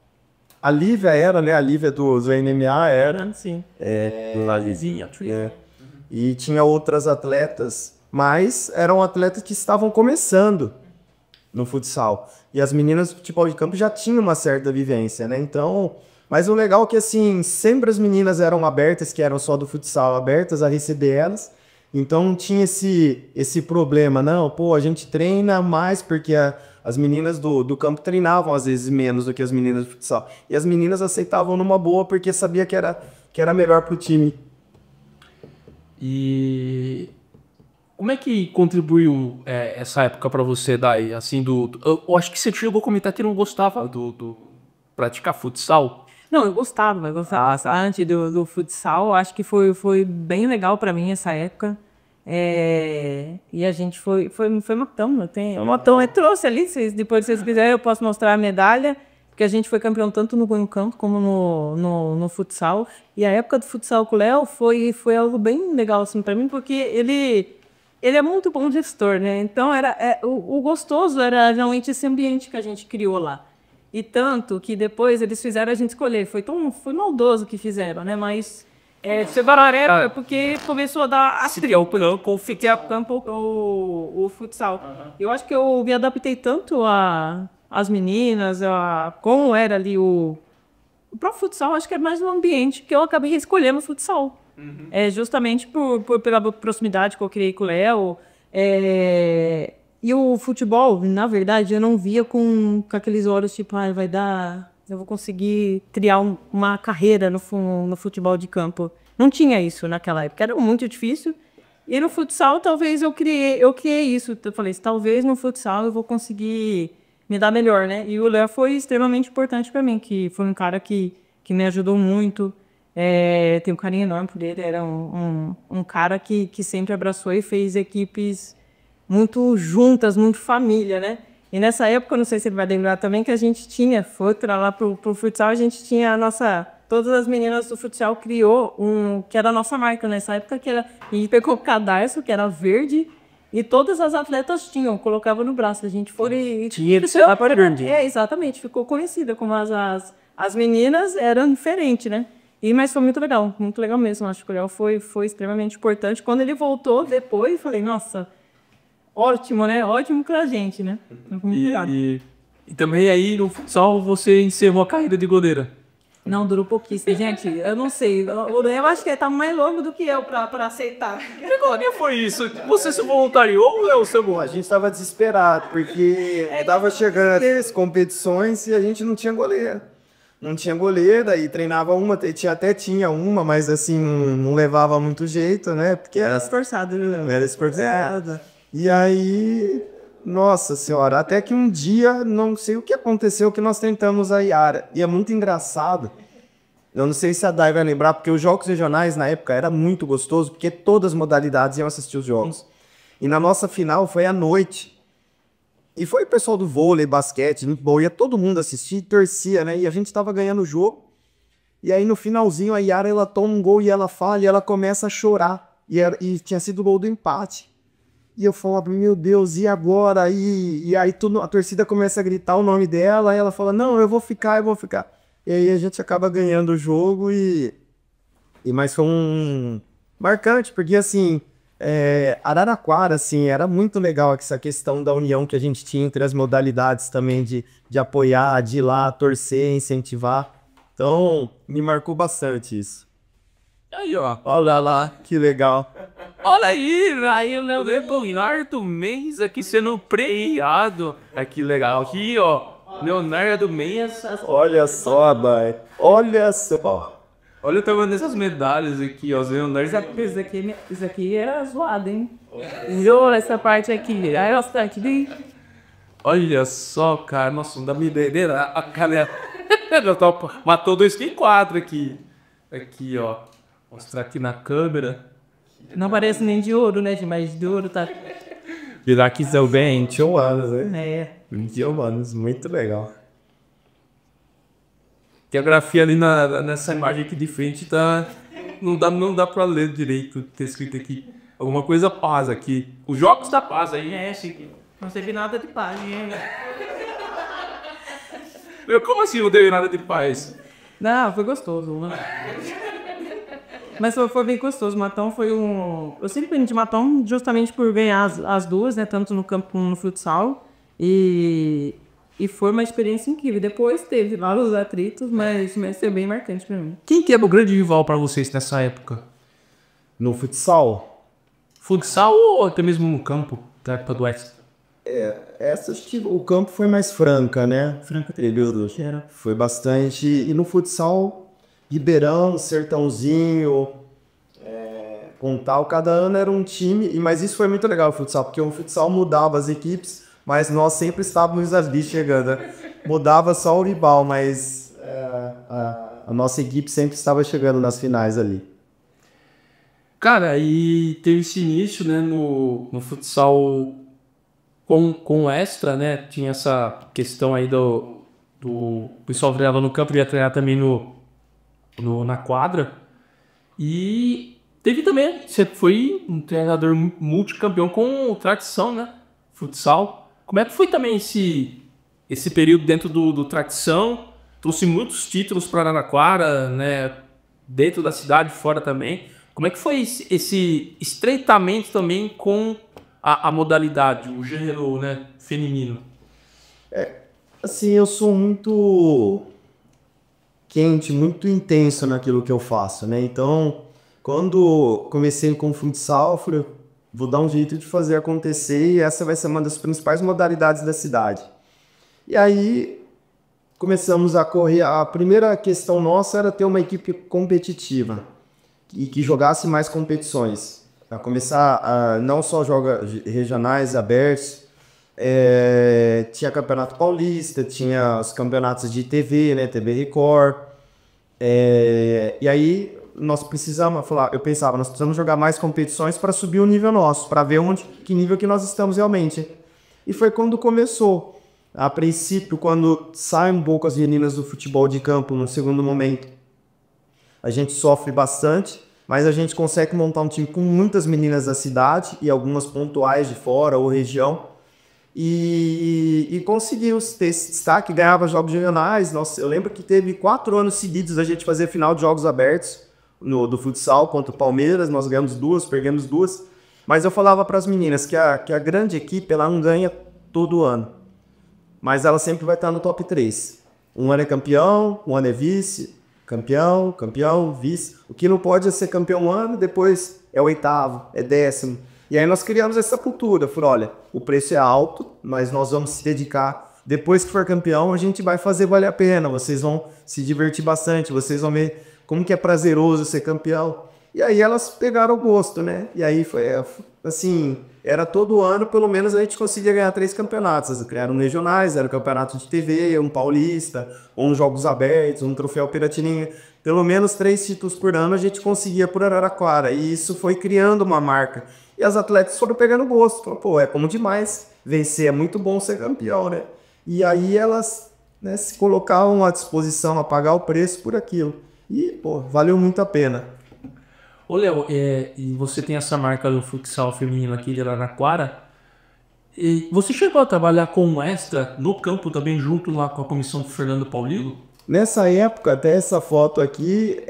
A Lívia era, né? A Lívia do NMA era. Sim. Lalizinha. E tinha outras atletas, mas eram atletas que estavam começando no futsal. E as meninas do futebol de campo já tinham uma certa vivência, né? Então, mas o legal é que, assim, sempre as meninas eram abertas, que eram só do futsal, abertas a receber elas. Então não tinha esse problema, não, pô, a gente treina mais porque as meninas do campo treinavam às vezes menos do que as meninas do futsal. E as meninas aceitavam numa boa porque sabia que era melhor pro time. E como é que contribuiu essa época pra você, Dai? Assim, eu acho que você chegou a comentar que não gostava do praticar futsal. Não, eu gostava. Antes do futsal, acho que foi bem legal pra mim essa época. E a gente foi matando. Trouxe ali, depois se vocês quiserem eu posso mostrar a medalha, porque a gente foi campeão tanto no campo como no futsal. E a época do futsal com o Léo foi algo bem legal assim, pra mim, porque ele é muito bom gestor, né? Então o gostoso era realmente esse ambiente que a gente criou lá. E tanto que depois eles fizeram a gente escolher. Foi maldoso que fizeram, né? Mas chegaram a época porque começou a dar astria o campo o futsal. Eu acho que eu me adaptei tanto às meninas, como era ali o próprio futsal, acho que é mais um ambiente que eu acabei escolhendo o futsal. Justamente pela proximidade que eu criei com o Léo. E o futebol, na verdade, eu não via com aqueles olhos tipo, eu vou conseguir criar uma carreira no futebol de campo. Não tinha isso naquela época, era muito difícil. E no futsal, talvez eu criei isso. Eu falei, talvez no futsal eu vou conseguir me dar melhor, né? E o Léo foi extremamente importante para mim, que foi um cara que me ajudou muito. Tenho um carinho enorme por ele, era um cara que sempre abraçou e fez equipes muito juntas, muito família, né? E nessa época, não sei se ele vai lembrar também, que a gente tinha, foi lá pro futsal, a gente tinha todas as meninas do futsal criou que era a nossa marca nessa época, a gente pegou o cadarço, que era verde, e todas as atletas colocava no braço, a gente foi... exatamente, ficou conhecida como as meninas eram diferentes, né? Mas foi muito legal mesmo, acho que o Léo foi extremamente importante. Quando ele voltou depois, falei, nossa... Ótimo, né? Ótimo pra gente, né? E também aí no futsal você encerrou a carreira de goleira. Não, durou pouquíssimo. Gente, eu não sei. Eu acho que ele tá mais longo do que eu pra aceitar. Que goleira foi isso? Você se voluntariou ou é o seu gol? A gente tava desesperado, porque tava chegando as competições e a gente não tinha goleira. Não tinha goleira e treinava até tinha uma, mas assim, não levava muito jeito, né? Porque era esforçado, né? Era esforçado. E aí, nossa senhora, até que um dia, não sei o que aconteceu, que nós tentamos a Yara. E é muito engraçado, eu não sei se a Dai vai lembrar, porque os jogos regionais na época era muito gostoso, porque todas as modalidades iam assistir os jogos. E na nossa final foi à noite. E foi o pessoal do vôlei, basquete, futebol, ia todo mundo assistir, torcia, né? E a gente tava ganhando o jogo. E aí no finalzinho a Yara, ela toma um gol e ela falha e ela começa a chorar. E tinha sido o gol do empate. E eu falo, meu Deus, e agora? E aí a torcida começa a gritar o nome dela, e ela fala, não, eu vou ficar. E aí a gente acaba ganhando o jogo mas foi um marcante, porque assim, Araraquara, assim, era muito legal essa questão da união que a gente tinha entre as modalidades também, de apoiar, de ir lá, torcer, incentivar. Então, me marcou bastante isso. Aí, ó, olha lá. Que legal. Olha aí o Leonardo Mendes aqui sendo premiado. Que legal. Aqui, ó, Leonardo Mendes. Olha só, boy. Olha só. Olha o tamanho dessas medalhas aqui, ó. Os Leonardo. Isso aqui era zoado, hein? Viu essa parte aqui? Aí, nossa, aqui. Olha só, cara. Nossa, não dá minha ideia. A cara matou 2 em 4 aqui. Aqui, ó. Mostrar aqui na câmera. Não parece nem de ouro, né? Mas de ouro tá. Virar aqui também, 21 anos, né? É. 21 anos, muito legal. Que a grafia ali nessa imagem aqui de frente tá. Não dá pra ler direito. Ter escrito aqui. Alguma coisa paz aqui. Os jogos da paz aí. Chique. Não teve nada de página. Meu, como assim não teve nada de paz? Não, foi gostoso, né? Mas foi bem gostoso. O Matão foi um... Eu sempre vim de Matão justamente por ganhar as duas, né? Tanto no campo como no futsal. E foi uma experiência incrível. Depois teve vários atritos, mas foi bem marcante pra mim. Quem que é o grande rival pra vocês nessa época? No futsal? Futsal ou até mesmo no campo da época do Oeste? O campo foi mais franca, né? Franca. Período. Foi bastante. E no futsal, Ribeirão, Sertãozinho, Pontal, cada ano era um time. Mas isso foi muito legal o futsal, porque o futsal mudava as equipes, mas nós sempre estávamos ali chegando. Né? Mudava só o rival, mas a nossa equipe sempre estava chegando nas finais ali. Cara, e teve esse início, né, no futsal com o Extra, né? Tinha essa questão aí do pessoal treinava no campo, ia treinar também na quadra. E teve também, você foi um treinador multicampeão com Tradição, né? Futsal. Como é que foi também esse período dentro do Tradição? Trouxe muitos títulos para Araraquara, né? Dentro da cidade, fora também. Como é que foi esse estreitamento também com a modalidade, o gênero, né, feminino? Assim, eu sou muito quente, muito intenso naquilo que eu faço, né? Então, quando comecei com futsal, eu falei, vou dar um jeito de fazer acontecer e essa vai ser uma das principais modalidades da cidade. E aí, começamos a correr. A primeira questão nossa era ter uma equipe competitiva e que jogasse mais competições. Para começar a não só jogos regionais abertos, tinha Campeonato Paulista, tinha os campeonatos de TV, né, TV Record. E aí nós eu pensava, nós precisamos jogar mais competições para subir o nível nosso, para ver que nível que nós estamos realmente. E foi quando começou. A princípio, quando saem um pouco as meninas do futebol de campo no segundo momento, a gente sofre bastante, mas a gente consegue montar um time com muitas meninas da cidade e algumas pontuais de fora ou região. E conseguiu ter esse destaque, ganhava jogos regionais. Nossa, eu lembro que teve 4 anos seguidos a gente fazer final de jogos abertos do futsal contra o Palmeiras. Nós ganhamos 2, perdemos 2. Mas eu falava para as meninas que a grande equipe ela não ganha todo ano, mas ela sempre vai estar no top 3. Um ano é campeão, um ano é vice, campeão, vice. O que não pode é ser campeão um ano, depois é 8º, é 10º. E aí nós criamos essa cultura. Falei, olha, o preço é alto, mas nós vamos se dedicar. Depois que for campeão, a gente vai fazer valer a pena. Vocês vão se divertir bastante, vocês vão ver como que é prazeroso ser campeão. E aí elas pegaram o gosto, né? E aí foi assim, era todo ano, pelo menos a gente conseguia ganhar 3 campeonatos. Criaram regionais, era um campeonato de TV, um paulista, um jogos abertos, um troféu Piratininga. Pelo menos 3 títulos por ano a gente conseguia por Araraquara. E isso foi criando uma marca. E as atletas foram pegando gosto. Falaram, pô, é bom demais vencer, é muito bom ser campeão, né? E aí elas, né, se colocavam à disposição a pagar o preço por aquilo. E, pô, valeu muito a pena. Ô, Léo, e você tem essa marca do futsal feminino aqui de Araraquara. E você chegou a trabalhar com o Extra no campo também, junto lá com a comissão do Fernando Paulino? Nessa época, até essa foto aqui,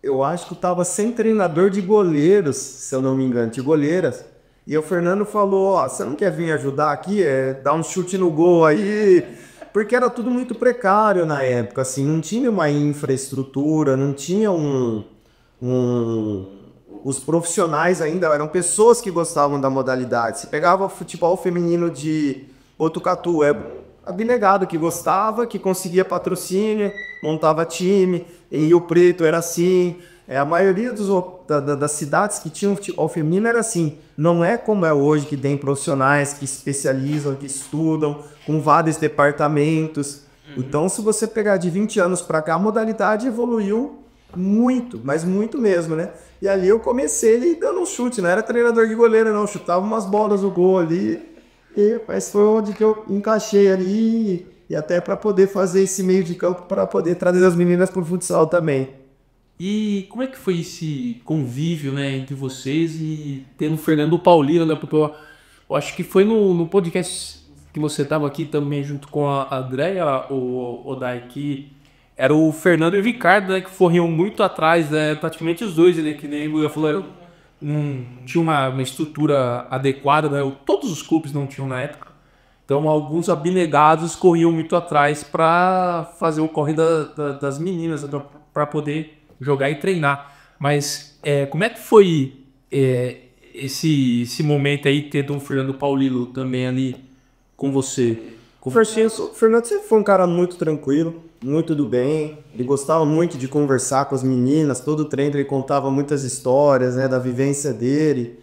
eu acho que eu tava sem treinador de goleiros, se eu não me engano, de goleiras. E o Fernando falou, ó, você não quer vir ajudar aqui? Dar um chute no gol aí? Porque era tudo muito precário na época, assim, não tinha uma infraestrutura, não tinha os profissionais ainda, eram pessoas que gostavam da modalidade. Você pegava o futebol feminino de Botucatu, abnegado que gostava, que conseguia patrocínio, montava time. Em Rio Preto era assim. A maioria das cidades que tinham futebol feminino era assim. Não é como é hoje, que tem profissionais que especializam, que estudam, com vários departamentos. Então, se você pegar de 20 anos para cá, a modalidade evoluiu muito, mas muito mesmo, né? E ali eu comecei ali dando um chute, não era treinador de goleiro, não. Chutava umas bolas no gol ali. Mas foi onde que eu encaixei ali. E até para poder fazer esse meio de campo, para poder trazer as meninas para o futsal também. E como é que foi esse convívio, né, entre vocês e tendo o Fernando Paulino, né? Porque eu acho que foi no podcast que você estava aqui também junto com a Andréia, o Dai, que era o Fernando e o Ricardo, né, que corriam muito atrás, né, praticamente os dois, né, que nem o Luia falou, não tinha uma estrutura adequada, né, todos os clubes não tinham na época. Então, alguns abnegados corriam muito atrás para fazer o corre das meninas, para poder jogar e treinar. Mas como é que foi esse momento aí, tendo o Fernando Paulino também ali com você? O Fernando sempre foi um cara muito tranquilo, muito do bem. Ele gostava muito de conversar com as meninas. Todo treino ele contava muitas histórias, né, da vivência dele.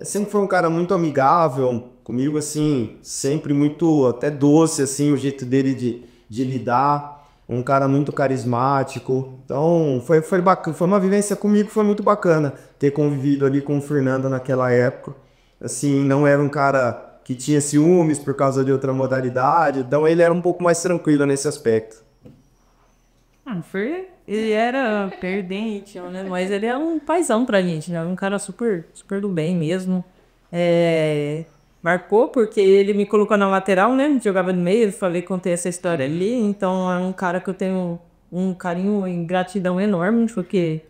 Sempre foi um cara muito amigável comigo, assim, sempre muito até doce, assim, o jeito dele de lidar. Um cara muito carismático. Então, foi bacana. Foi uma vivência comigo, foi muito bacana ter convivido ali com o Fernando naquela época. Assim, não era um cara que tinha ciúmes por causa de outra modalidade. Então, ele era um pouco mais tranquilo nesse aspecto. Ele era perdente, né? Mas ele é um paizão pra gente, né? Um cara super, super do bem mesmo. Marcou porque ele me colocou na lateral, né? Jogava no meio, contei essa história ali. Então é um cara que eu tenho um carinho e gratidão enorme, porque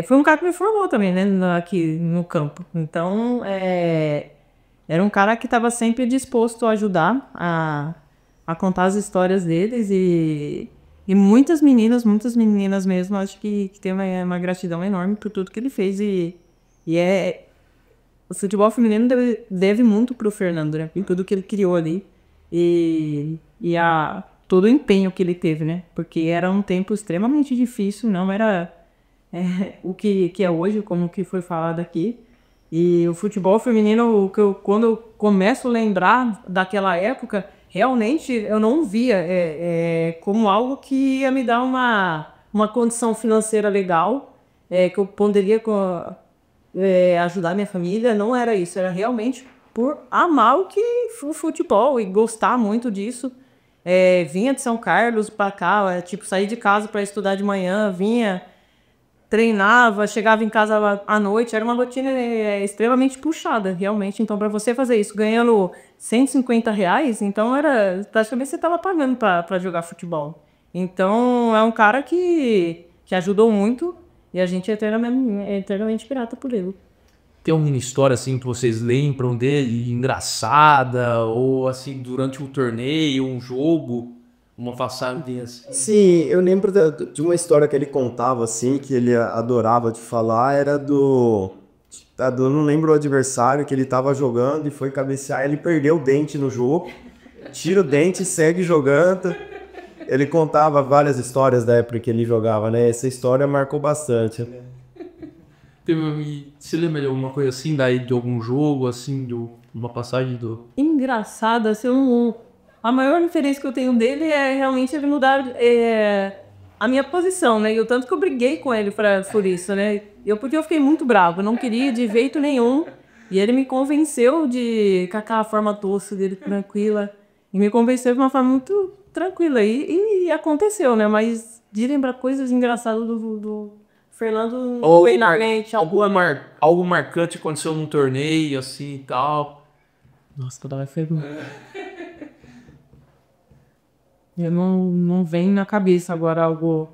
foi um cara que me formou também, né? Aqui no campo. Então era um cara que estava sempre disposto a ajudar, a contar as histórias deles e muitas meninas mesmo, acho que tem uma gratidão enorme por tudo que ele fez o futebol feminino deve muito pro Fernando, né? Em tudo que ele criou ali. Todo o empenho que ele teve, né? Porque era um tempo extremamente difícil, não era o que é hoje, como que foi falado aqui. E o futebol feminino, quando eu começo a lembrar daquela época, realmente eu não via como algo que ia me dar uma condição financeira legal, que eu poderia ajudar minha família. Não era isso, era realmente por amar o futebol e gostar muito disso. Vinha de São Carlos para cá, sair de casa para estudar de manhã, vinha, treinava, chegava em casa à noite, era uma rotina extremamente puxada, realmente. Então, para você fazer isso ganhando R$150, então era praticamente você estava pagando para jogar futebol. Então, é um cara que ajudou muito. E a gente é eternamente grata por ele. Tem alguma história assim que vocês lembram dele, engraçada, ou assim, durante um torneio, um jogo, uma passagem assim? Sim, eu lembro de uma história que ele contava, assim, que ele adorava de falar, era não lembro o adversário, que ele tava jogando e foi cabecear, ele perdeu o dente no jogo, tira o dente e segue jogando. Ele contava várias histórias da época que ele jogava, né? Essa história marcou bastante. Você lembra de alguma coisa assim, daí de algum jogo, assim, de uma passagem do... Engraçada, assim, a maior referência que eu tenho dele é realmente ele mudar a minha posição, né? E o tanto que eu briguei com ele por isso, né? Porque eu fiquei muito bravo, eu não queria de jeito nenhum. E ele me convenceu com aquela forma doce dele, tranquila. E me convenceu de uma forma muito tranquila. E aconteceu, né? Mas de lembrar coisas engraçadas do Fernando foi na mente. Algo marcante aconteceu num torneio, assim, e tal. Nossa, toda hora foi... Eu não vem na cabeça agora algo...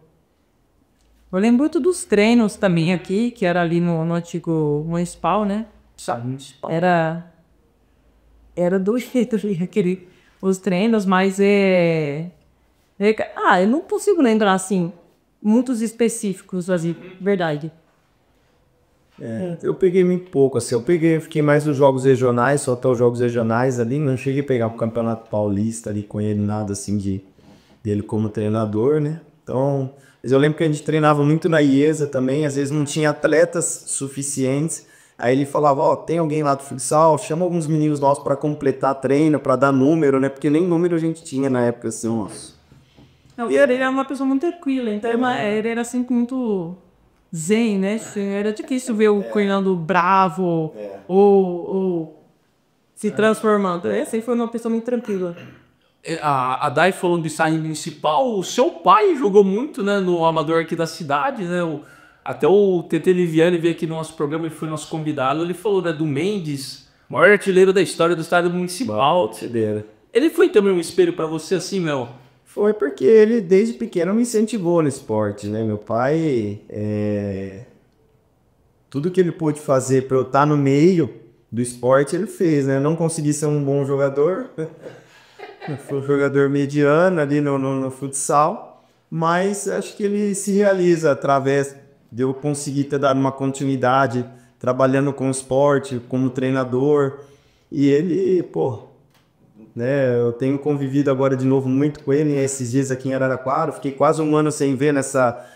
Eu lembro muito dos treinos também aqui, que era ali no antigo municipal, né? Era do jeito ali, os treinos, mas eu não consigo lembrar, assim, muitos específicos, assim, verdade. Eu peguei muito pouco, assim, fiquei mais nos jogos regionais, só até os jogos regionais ali, não cheguei a pegar o Campeonato Paulista ali com ele, nada assim dele como treinador, né? Então, mas eu lembro que a gente treinava muito na IESA também, às vezes não tinha atletas suficientes, aí ele falava, ó, tem alguém lá do futsal, chama alguns meninos nossos para completar treino, para dar número, né? Porque nem número a gente tinha na época, assim, Não, e ele era uma pessoa muito tranquila, então ele era sempre muito zen, né? Era difícil ver o Fernando bravo ou se transformando. Ele sempre foi uma pessoa muito tranquila. A Dai falando de estádio municipal, o seu pai jogou muito, né, no amador aqui da cidade, né? Até o TT Liviani veio aqui no nosso programa e foi nosso convidado. Ele falou, né, do Mendes, maior artilheiro da história do estádio municipal. Ele foi também um espelho para você, assim, meu? Foi porque ele, desde pequeno, me incentivou no esporte, né? Meu pai, tudo que ele pôde fazer para eu estar no meio do esporte, ele fez, né? Não consegui ser um bom jogador, fui um jogador mediano ali no futsal, mas acho que ele se realiza através de eu conseguir ter dado uma continuidade trabalhando com o esporte, como treinador, e ele, né, eu tenho convivido agora de novo muito com ele esses dias aqui em Araraquara, fiquei quase um ano sem ver nessa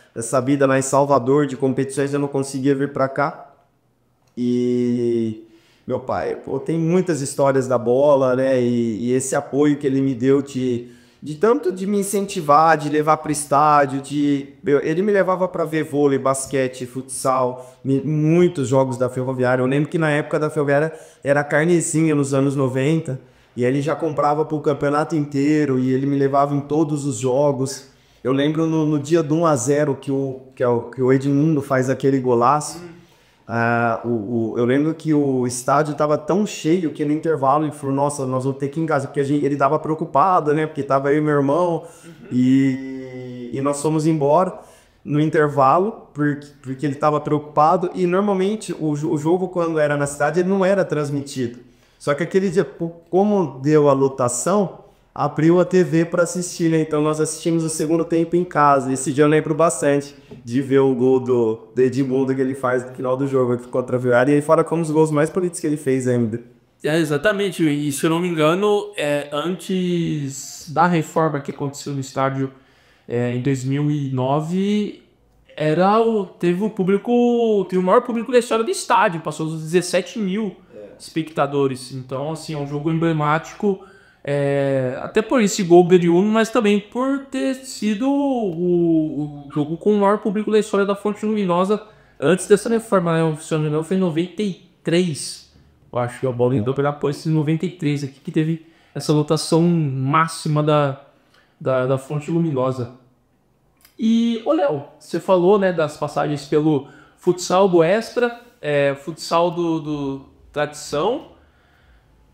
vida lá em Salvador de competições, eu não conseguia vir para cá. E meu pai, tem muitas histórias da bola, né, e esse apoio que ele me deu de tanto de me incentivar, de levar para o estádio, ele me levava para ver vôlei, basquete, futsal, muitos jogos da Ferroviária. Eu lembro que na época da Ferroviária era carnezinha nos anos 90, e ele já comprava para o campeonato inteiro, e ele me levava em todos os jogos. Eu lembro no dia do 1-0 que o Edmundo faz aquele golaço. Eu lembro que o estádio estava tão cheio que no intervalo ele falou, nossa, nós vamos ter que engasgar, porque ele estava preocupado, né? Porque estava eu e meu irmão, e nós fomos embora no intervalo, porque ele estava preocupado, e normalmente o jogo, quando era na cidade, ele não era transmitido. Só que aquele dia, como deu a lotação, abriu a TV para assistir, né? Então nós assistimos o segundo tempo em casa. Esse dia eu lembro bastante de ver o gol do Edmundo que ele faz no final do jogo contra a Ferroviária, e aí fora como os gols mais bonitos que ele fez ainda. Exatamente, e se eu não me engano, antes da reforma que aconteceu no estádio em 2009, teve o maior público da história do estádio, passou dos 17 mil espectadores. Então, assim, é um jogo emblemático, até por esse gol beriúno, mas também por ter sido o jogo com o maior público da história da Fonte Luminosa antes dessa reforma, né? Se eu não me engano, foi em 93. Eu acho que a bola entrou pela pós em 93 aqui, que teve essa lotação máxima da Fonte Luminosa. E, Léo, você falou, né, das passagens pelo futsal do Extra, futsal do Tradição.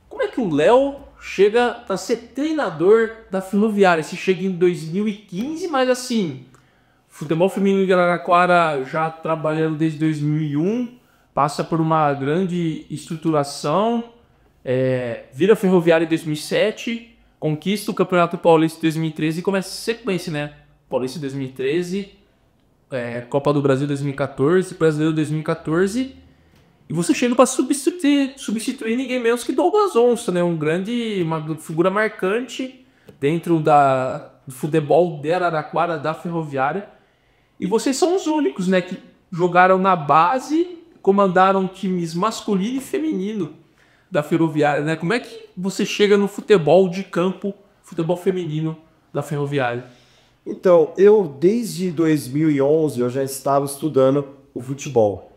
Como é que o Léo chega a ser treinador da Ferroviária? Você chega em 2015, mas assim, futebol feminino de Araraquara já trabalhando desde 2001, passa por uma grande estruturação, vira Ferroviária em 2007, conquista o Campeonato Paulista em 2013 e começa a sequência, né? Paulista em 2013, Copa do Brasil 2014, Brasileiro 2014, e você chega para substituir ninguém menos que Douglas Onça, né? Uma figura marcante dentro do futebol de Araraquara, da Ferroviária. E vocês são os únicos, né, que jogaram na base, comandaram times masculino e feminino da Ferroviária, né? Como é que você chega no futebol de campo, futebol feminino da Ferroviária? Então, desde 2011 eu já estava estudando o futebol.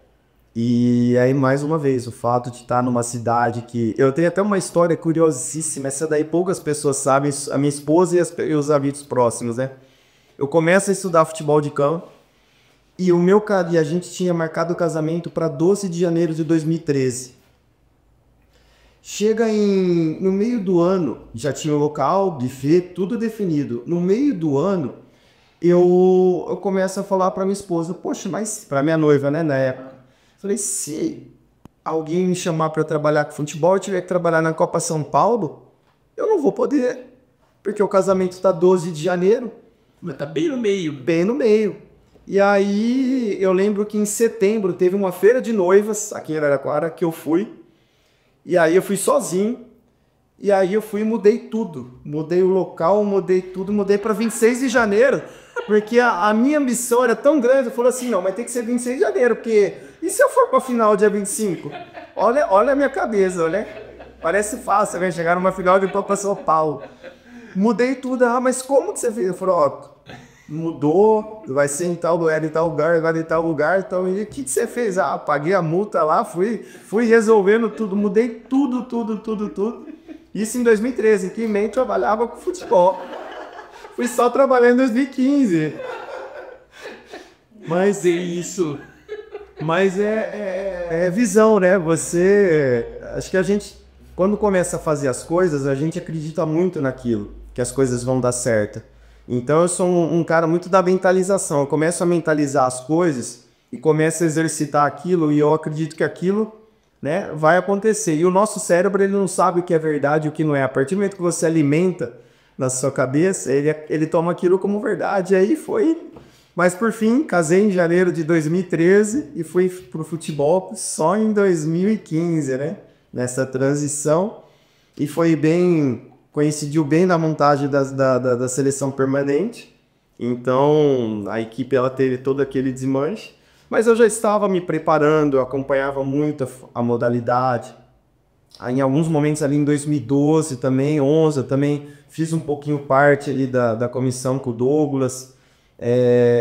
E aí, mais uma vez, o fato de estar numa cidade que... Eu tenho até uma história curiosíssima, essa daí poucas pessoas sabem, a minha esposa e os amigos próximos, né? Eu começo a estudar futebol de campo e a gente tinha marcado o casamento para 12 de janeiro de 2013. Chega no meio do ano, já tinha o local, buffet, tudo definido. No meio do ano, eu começo a falar para minha esposa, poxa, mas para minha noiva, né, na época. Falei, se alguém me chamar para trabalhar com futebol, eu tiver que trabalhar na Copa São Paulo, eu não vou poder, porque o casamento está 12 de janeiro. Mas tá bem no meio. Bem no meio. E aí, eu lembro que em setembro teve uma feira de noivas aqui em Araraquara, que eu fui. E aí eu fui sozinho. E aí eu fui e mudei tudo. Mudei o local, mudei tudo, mudei para 26 de janeiro. Porque a minha ambição era tão grande, eu falei assim, não, mas tem que ser 26 de janeiro, porque... E se eu for para a final dia 25? Olha a minha cabeça, olha. Parece fácil, né? Chegar numa final de Copa São Paulo. Mudei tudo. Ah, mas como que você fez? Eu falei, ó, mudou, vai ser em tal lugar, em tal lugar, agora em tal lugar. Então, e o que você fez? Ah, paguei a multa lá, fui resolvendo tudo, mudei tudo. Isso em 2013, que nem trabalhava com futebol. Fui só trabalhando em 2015. Mas É isso. Mas é visão, né? Acho que a gente, quando começa a fazer as coisas, a gente acredita muito naquilo, que as coisas vão dar certo. Então eu sou um cara muito da mentalização. Eu começo a mentalizar as coisas e começo a exercitar aquilo e eu acredito que aquilo, né, vai acontecer. E o nosso cérebro, ele não sabe o que é verdade e o que não é. A partir do momento que você alimenta na sua cabeça, ele toma aquilo como verdade. E aí foi... Mas por fim, casei em janeiro de 2013 e fui pro futebol só em 2015, né? Nessa transição. E foi bem... Coincidiu bem na montagem da seleção permanente. Então, a equipe ela teve todo aquele desmanche. Mas eu já estava me preparando, eu acompanhava muito a modalidade. Aí, em alguns momentos ali em 2012 também, 11, eu também fiz um pouquinho parte ali da comissão com o Douglas.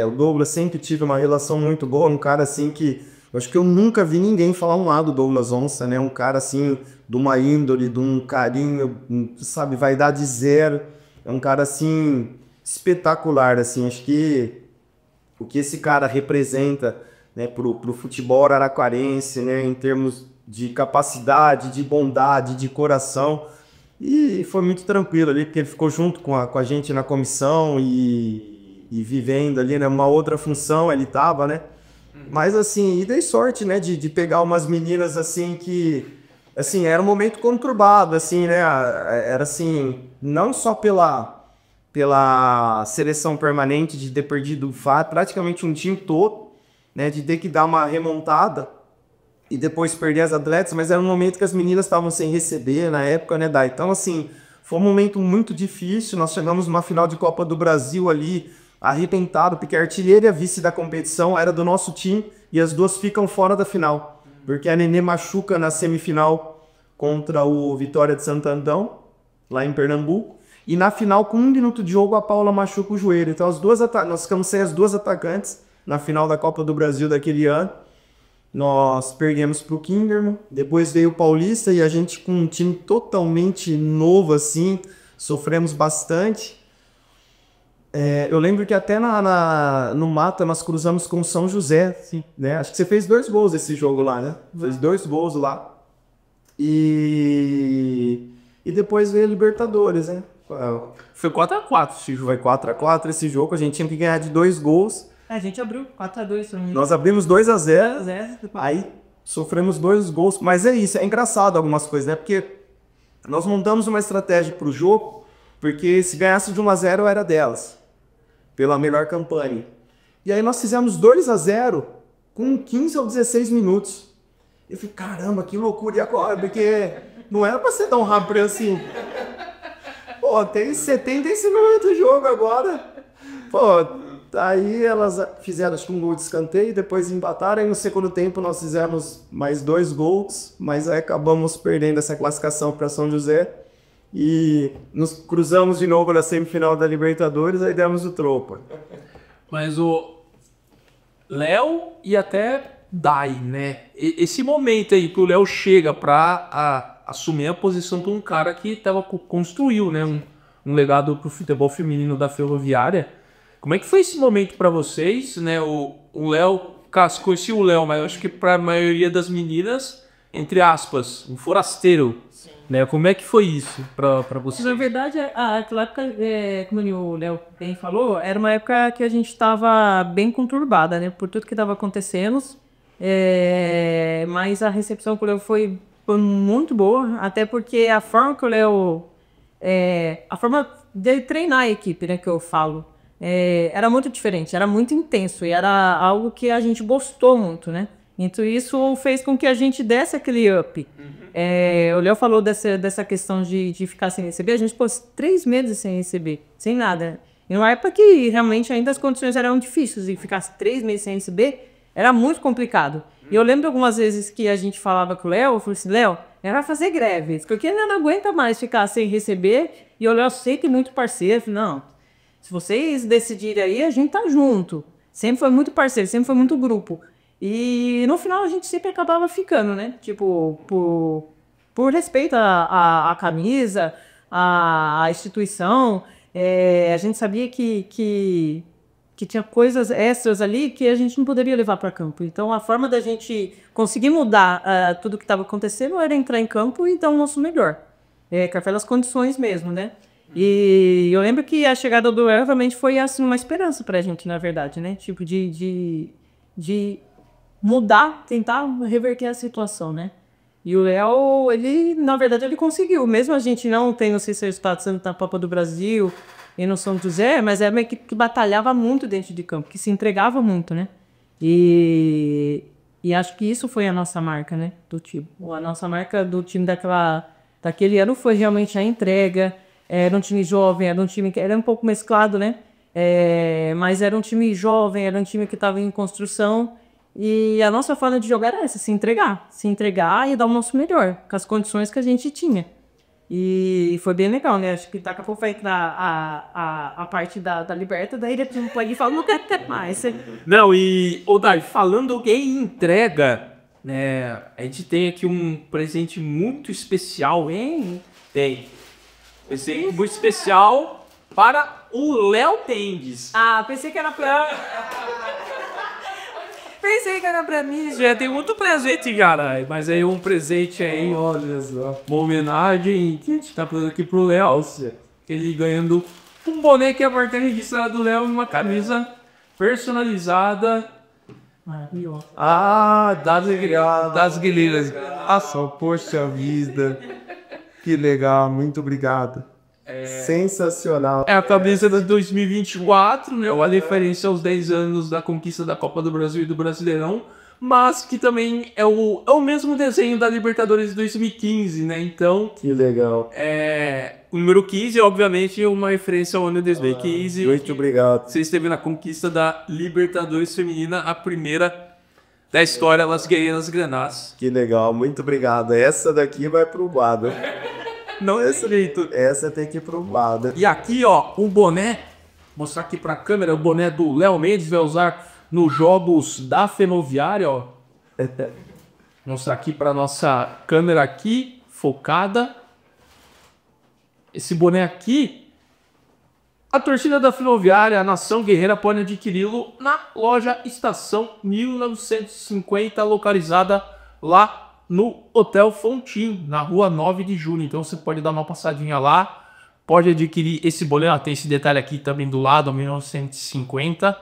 O Douglas sempre tive uma relação muito boa, um cara assim que... Eu acho que eu nunca vi ninguém falar um lado do Douglas Onça, né? Um cara assim, de uma índole, de um carinho, sabe, vaidade zero. É um cara assim, espetacular, assim. Acho que o que esse cara representa, né, pro futebol araraquarense, né, em termos de capacidade, de bondade, de coração. E foi muito tranquilo ali, porque ele ficou junto com a gente na comissão e vivendo ali, né, uma outra função, ele tava, né? Mas assim, e dei sorte, né, de pegar umas meninas assim que, assim, era um momento conturbado, assim, né, era assim, não só pela seleção permanente de ter perdido praticamente um time todo, né, de ter que dar uma remontada e depois perder as atletas, mas era um momento que as meninas estavam sem receber na época, né, Dai? Então, assim, foi um momento muito difícil, nós chegamos numa final de Copa do Brasil ali, arrebentado, porque a artilheira e a vice da competição era do nosso time e as duas ficam fora da final, porque a Nenê machuca na semifinal contra o Vitória de Santo Antão, lá em Pernambuco, e na final, com 1 minuto de jogo, a Paula machuca o joelho. Então nós ficamos sem as duas atacantes na final da Copa do Brasil daquele ano. Nós perdemos para o Kinderman, depois veio o Paulista e a gente com um time totalmente novo assim, sofremos bastante. Eu lembro que até no mata nós cruzamos com o São José, sim, né? Acho que você fez 2 gols nesse jogo lá, né? Fez 2 gols lá. E depois veio a Libertadores, né? Foi 4x4 esse jogo. Foi 4x4 esse jogo, a gente tinha que ganhar de 2 gols. A gente abriu 4x2 também. Nós abrimos 2x0, aí sofremos 2 gols. Mas é isso, é engraçado algumas coisas, né? Porque nós montamos uma estratégia pro jogo, porque se ganhasse de 1x0 era delas, pela melhor campanha. E aí nós fizemos 2x0 com 15 ou 16 minutos. Eu falei, caramba, que loucura, e agora? Porque não era pra ser tão rápido assim. Pô, tem 75 minutos de jogo agora. Pô, aí elas fizeram acho que um gol de escanteio, depois empataram, e no segundo tempo nós fizemos mais 2 gols, mas aí acabamos perdendo essa classificação para São José. E nos cruzamos de novo na semifinal da Libertadores, aí demos o troco. Mas o Léo e até Dai, né? Esse momento aí que o Léo chega pra assumir a posição de um cara que construiu, né, um legado pro futebol feminino da Ferroviária. Como é que foi esse momento pra vocês, né? O Léo, Cássio, conheci o Léo, mas eu acho que pra maioria das meninas entre aspas, um forasteiro. Né? Como é que foi isso pra você? Na verdade, aquela época, como o Léo bem falou, era uma época que a gente estava bem conturbada, né? Por tudo que estava acontecendo. Mas a recepção que o Léo foi muito boa, até porque a forma que o Léo... a forma de treinar a equipe, né, que eu falo, era muito diferente, era muito intenso e era algo que a gente gostou muito, né? Então isso fez com que a gente desse aquele up. O Léo falou dessa questão de ficar sem receber. A gente pôs 3 meses sem receber, sem nada. E numa época que realmente ainda as condições eram difíceis e ficar 3 meses sem receber era muito complicado. E eu lembro algumas vezes que a gente falava com o Léo, eu falei assim, Léo, era fazer greve, porque ele não aguenta mais ficar sem receber. E o Léo sempre muito parceiro, eu falei, não, se vocês decidirem aí, a gente tá junto. Sempre foi muito parceiro, sempre foi muito grupo. E no final a gente sempre acabava ficando, né? Tipo, por respeito à camisa, à instituição. A gente sabia que tinha coisas extras ali que a gente não poderia levar para campo. Então a forma da gente conseguir mudar tudo que estava acontecendo era entrar em campo e dar o nosso melhor. Com aquelas condições mesmo, né? E eu lembro que a chegada do Léo realmente foi assim, uma esperança pra gente, na verdade, né? Tipo, de mudar, tentar reverter a situação, né? E o Léo, ele, na verdade, ele conseguiu. Mesmo a gente não tendo esses resultados tanto na Copa do Brasil e no São José, mas era uma equipe que batalhava muito dentro de campo, que se entregava muito, né? E acho que isso foi a nossa marca, né? Do time. A nossa marca do time daquele ano foi realmente a entrega. Era um time jovem, era um time que era um pouco mesclado, né? Mas era um time jovem, era um time que estava em construção. E a nossa forma de jogar era essa, se entregar e dar o nosso melhor, com as condições que a gente tinha. E foi bem legal, né? Acho que daqui a pouco vai entrar a parte da Liberta, daí ele pode falar, não quero ter mais. Não, e, Dai, falando em entrega, né, a gente tem aqui um presente muito especial, hein? Tem. Presente muito especial para o Léo Tendes. Pensei que era pra mim. Já tem muito presente, caralho. Mas aí um presente aí, olha só. Uma homenagem que a gente tá fazendo aqui pro Léo. Ele ganhando um boné que é a marca registrada do Léo e uma camisa personalizada. Das guerreiras. Nossa, poxa vida. Que legal, muito obrigado. Sensacional. É a camisa de 2024, né? Uma referência aos 10 anos da conquista da Copa do Brasil e do Brasileirão, mas que também é o mesmo desenho da Libertadores de 2015, né? Então, que legal. O número 15, obviamente, é uma referência ao ano de 2015. Muito obrigado. Você esteve na conquista da Libertadores Feminina, a primeira da história das Guerreiras Grenás. Que legal, muito obrigado. Essa daqui vai pro lado. Não é jeito. Essa tem que ir pro lado. E aqui, ó, um boné. Vou mostrar aqui pra câmera o boné do Léo Mendes. Vai usar nos jogos da Ferroviária, ó. Vou mostrar aqui pra nossa câmera aqui, focada. Esse boné aqui, a torcida da Ferroviária, a Nação Guerreira, pode adquiri-lo na loja Estação 1950, localizada lá no Hotel Fontim, na rua 9 de julho. Então você pode dar uma passadinha lá, pode adquirir esse boné. Tem esse detalhe aqui também do lado, 1950.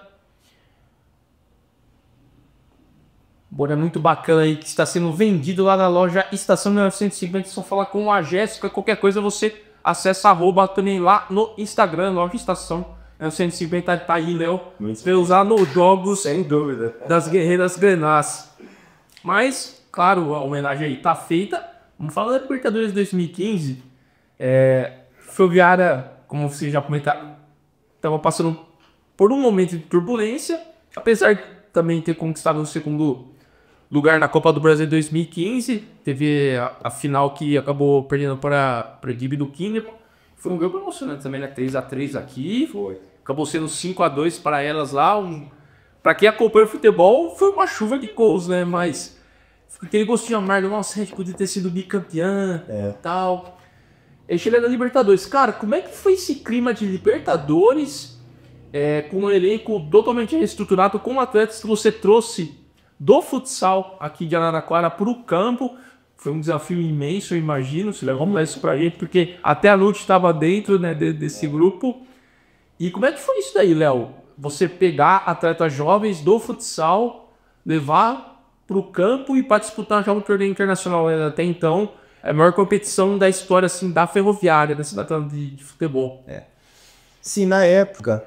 Boné muito bacana aí, que está sendo vendido lá na loja Estação 1950. Só falar com a Jéssica, qualquer coisa você acessa também lá no Instagram, loja Estação 1950. Tá aí, Léo. Você usar nos jogos, sem dúvida, das Guerreiras Grenás. Mas, claro, a homenagem aí tá feita. Vamos falar da Libertadores 2015. Ferroviária, como vocês já comentaram, estava passando por um momento de turbulência. Apesar de também ter conquistado o segundo lugar na Copa do Brasil 2015. Teve a final que acabou perdendo para a equipe do Kinderman. Foi um jogo emocionante também, né? 3x3 aqui. Foi. Acabou sendo 5x2 para elas lá. Para quem acompanha o futebol, foi uma chuva de gols, né? Mas aquele gostinho amargo, nossa, a gente podia ter sido bicampeã e tal. Aí chega da Libertadores. Cara, como é que foi esse clima de Libertadores? Com um elenco totalmente reestruturado, com atletas que você trouxe do futsal aqui de Araraquara para o campo, Foi um desafio imenso, eu imagino. Você levou isso pra gente, porque até a Lute estava dentro, né, desse grupo. E como é que foi isso daí, Léo? Você pegar atletas jovens do futsal, levar pro campo e para disputar jogo de torneio internacional. Até então, é a maior competição da história assim, da Ferroviária, da cidade de futebol. Sim, na época,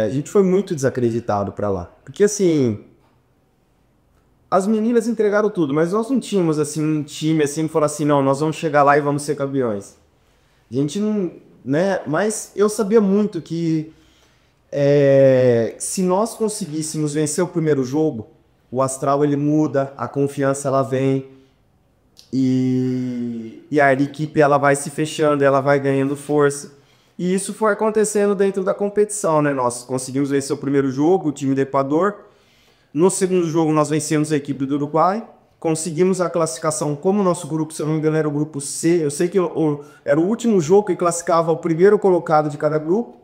a gente foi muito desacreditado pra lá. Porque assim, as meninas entregaram tudo, mas nós não tínhamos assim um time assim que falou assim, não, nós vamos chegar lá e vamos ser campeões. A gente não, né? Mas eu sabia muito que se nós conseguíssemos vencer o primeiro jogo, o astral ele muda, a confiança ela vem e a equipe ela vai se fechando, ela vai ganhando força. E isso foi acontecendo dentro da competição, né? Nós conseguimos vencer o primeiro jogo, o time do Equador. No segundo jogo nós vencemos a equipe do Uruguai. Conseguimos a classificação como o nosso grupo, se eu não me engano, era o grupo C. Eu sei que era o último jogo que classificava o primeiro colocado de cada grupo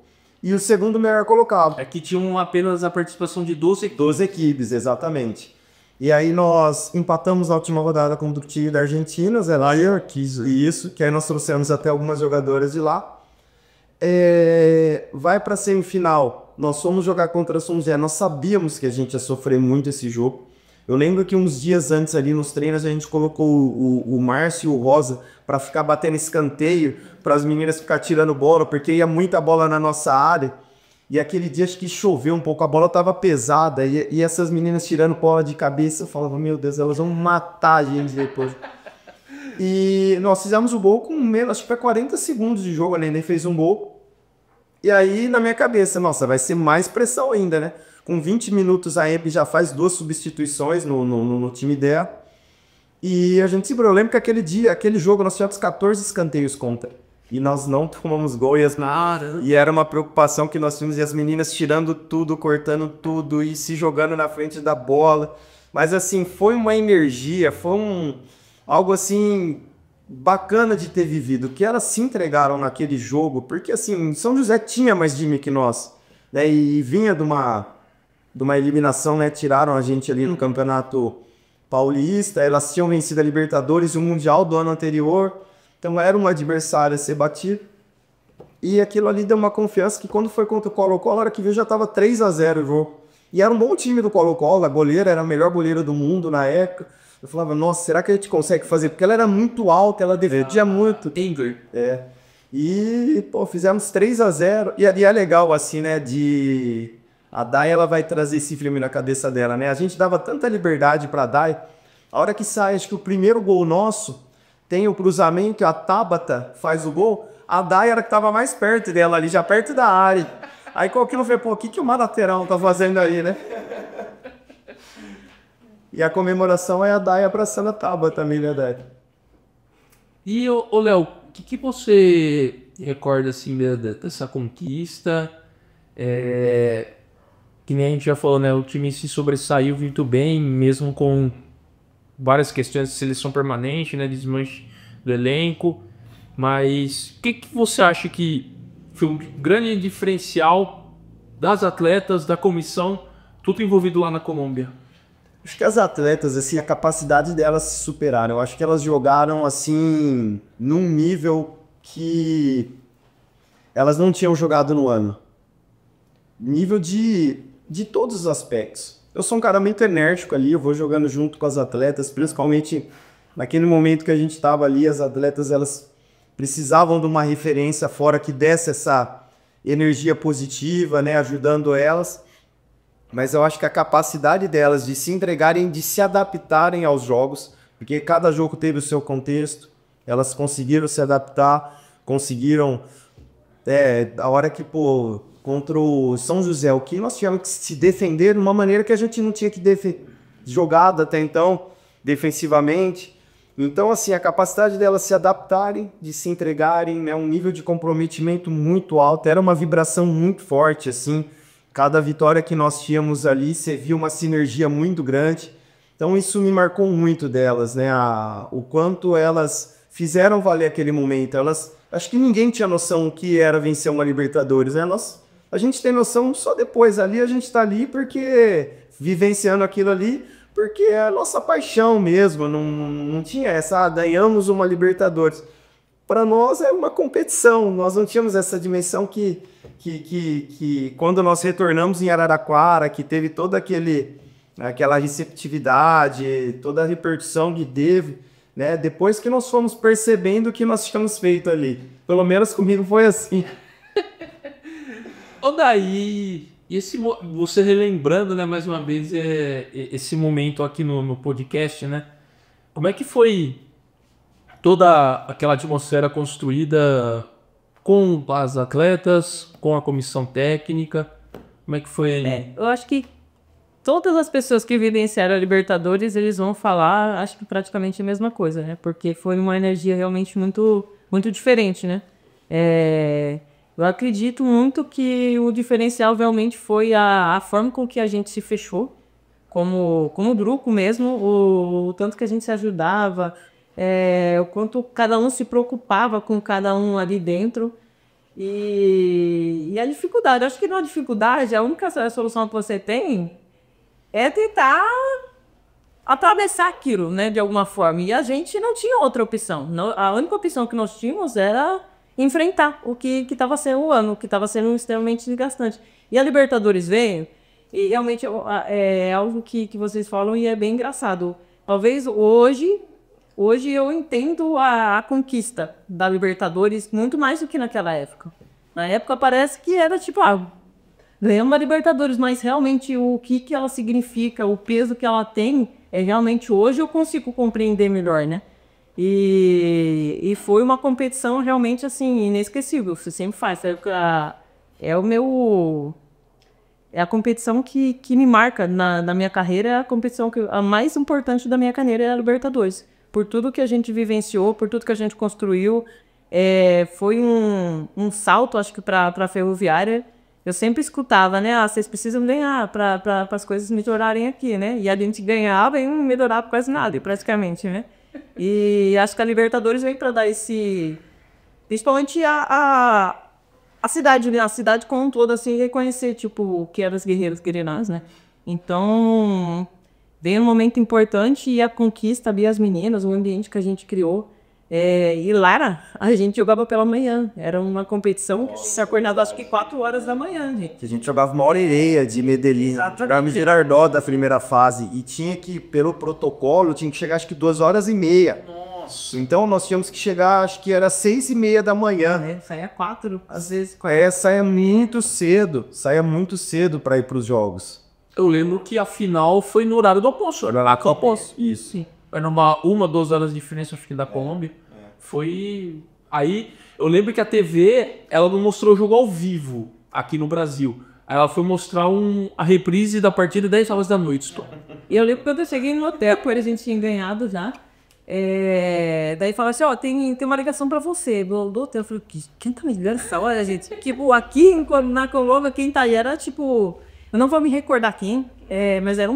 e o segundo melhor colocado. É que tinham apenas a participação de 12 equipes. 12 equipes, exatamente. E aí nós empatamos a última rodada contra o time da Argentina, Zé Laia, que aí nós trouxemos até algumas jogadoras de lá. Vai para a semifinal, nós fomos jogar contra São José, nós sabíamos que a gente ia sofrer muito esse jogo. Eu lembro que uns dias antes ali nos treinos a gente colocou o Márcio e o Rosa para ficar batendo escanteio, para as meninas ficar tirando bola, porque ia muita bola na nossa área. E aquele dia acho que choveu um pouco, a bola estava pesada e essas meninas tirando bola de cabeça, eu falava, meu Deus, elas vão matar a gente depois. E nós fizemos o gol com menos, acho que foi 40 segundos de jogo, a Nenê fez um gol. E aí na minha cabeça, nossa, vai ser mais pressão ainda, né? Com 20 minutos a Emp já faz 2 substituições no time dela. E a gente sempre, eu lembro que aquele jogo nós tivemos 14 escanteios contra. E nós não tomamos gol e era uma preocupação que nós tínhamos. E as meninas tirando tudo, cortando tudo e se jogando na frente da bola. Mas assim, foi uma energia, foi algo assim bacana de ter vivido. Que elas se entregaram naquele jogo. Porque assim, São José tinha mais time que nós. Né, e vinha de uma eliminação, né? Tiraram a gente ali no Campeonato Paulista. Elas tinham vencido a Libertadores e o Mundial do ano anterior. Então era um adversário a ser batido. E aquilo ali deu uma confiança que quando foi contra o Colo-Colo, a hora que viu já estava 3-0 o jogo. E era um bom time do Colo-Colo, a goleira era a melhor goleira do mundo na época. Eu falava, nossa, será que a gente consegue fazer? Porque ela era muito alta, ela defendia muito. Engler. E, pô, fizemos 3-0. E ali é legal, assim, né, a Dai, ela vai trazer esse filme na cabeça dela, né? A gente dava tanta liberdade pra Dai. A hora que sai, acho que o primeiro gol nosso, tem o cruzamento, a Tabata faz o gol, a Dai era que tava mais perto dela ali, já perto da área. Aí com aquilo eu falei, pô, o que uma lateral tá fazendo aí, né? E a comemoração é a Dai abraçando a Tabata também, né, Dai? E, ô Léo, o que você recorda, assim, dessa conquista? Que nem a gente já falou, né? O time se sobressaiu muito bem, mesmo com várias questões de seleção permanente, né? Desmanche do elenco. Mas o que você acha que foi um grande diferencial das atletas, da comissão, tudo envolvido lá na Colômbia? Acho que as atletas, assim, a capacidade delas se superaram. Eu acho que elas jogaram, assim, num nível que elas não tinham jogado no ano. Nível de todos os aspectos. Eu sou um cara muito enérgico ali, eu vou jogando junto com as atletas, principalmente naquele momento que a gente estava ali, as atletas, elas precisavam de uma referência fora que desse essa energia positiva, né, ajudando elas. Mas eu acho que a capacidade delas de se entregarem, de se adaptarem aos jogos, porque cada jogo teve o seu contexto, elas conseguiram se adaptar, conseguiram, a hora que, pô, contra o São José, o que nós tivemos que se defender de uma maneira que a gente não tinha que jogado até então, defensivamente. Então, assim, a capacidade delas se adaptarem, de se entregarem, né, um nível de comprometimento muito alto, era uma vibração muito forte, assim. Cada vitória que nós tínhamos ali, você via uma sinergia muito grande. Então isso me marcou muito delas, né? O quanto elas fizeram valer aquele momento. Acho que ninguém tinha noção do que era vencer uma Libertadores, né? A gente tem noção só depois ali, a gente tá ali porque vivenciando aquilo ali, porque é a nossa paixão mesmo, não tinha essa, ganhamos uma Libertadores. Para nós é uma competição, nós não tínhamos essa dimensão que quando nós retornamos em Araraquara, que teve toda aquela receptividade, toda a repercussão que teve, né? Depois que nós fomos percebendo o que nós tínhamos feito ali. Pelo menos comigo foi assim. Daí, você relembrando, né, mais uma vez, esse momento aqui no podcast, né? Como é que foi toda aquela atmosfera construída com as atletas, com a comissão técnica? Como é que foi? Eu acho que todas as pessoas que vivenciaram a Libertadores, eles vão falar, acho que praticamente a mesma coisa, né? Porque foi uma energia realmente muito, muito diferente, né? Eu acredito muito que o diferencial realmente foi a forma com que a gente se fechou, como grupo mesmo, o tanto que a gente se ajudava, o quanto cada um se preocupava com cada um ali dentro. E a dificuldade, acho que na dificuldade, a única solução que você tem é tentar atravessar aquilo, né, de alguma forma. E a gente não tinha outra opção. A única opção que nós tínhamos era enfrentar o que estava sendo o ano, que estava sendo extremamente desgastante. E a Libertadores veio, e realmente é algo que vocês falam e é bem engraçado. Talvez hoje eu entendo a conquista da Libertadores muito mais do que naquela época. Na época parece que era tipo, ganhamos uma Libertadores, mas realmente o que ela significa, o peso que ela tem, realmente hoje eu consigo compreender melhor, né? E foi uma competição realmente assim, inesquecível. Você sempre faz. É a competição que me marca na minha carreira, é a competição a mais importante da minha carreira é a Libertadores. Por tudo que a gente vivenciou, por tudo que a gente construiu, foi um salto, acho que para a Ferroviária. Eu sempre escutava, né? Vocês precisam ganhar para as coisas melhorarem aqui, né? E a gente ganhava e não melhorava quase nada, praticamente, né? E acho que a Libertadores veio para dar principalmente a cidade, né? A cidade como um todo, assim, reconhecer, tipo, o que eram os guerreiros, né? Então, veio um momento importante e a conquista ali, as meninas, o ambiente que a gente criou. E Lara, a gente jogava pela manhã. Era uma competição que se acordava acho que 4 horas da manhã, gente. A gente jogava uma hora e meia de Medellín, jogava em Girardot da primeira fase. E tinha que, pelo protocolo, tinha que chegar acho que 2h30. Nossa. Então nós tínhamos que chegar, acho que era 6h30 da manhã. Saía 4, às vezes. Saía muito cedo. Saía muito cedo para ir para os jogos. Eu lembro que a final foi no horário do almoço. Era lá com o almoço. Isso. Era 1-2 horas de diferença, acho que da Colômbia. Foi... Aí, eu lembro que a TV, ela não mostrou o jogo ao vivo aqui no Brasil. Aí ela foi mostrar a reprise da partida 10 horas da noite. E eu lembro que quando eu cheguei no hotel, porque a gente tinha ganhado já. Daí falaram assim, tem uma ligação pra você. Do hotel, eu falei, quem tá me ligando essa hora, gente? Tipo, aqui na Colômbia, quem tá aí era tipo... Eu não vou me recordar quem, mas era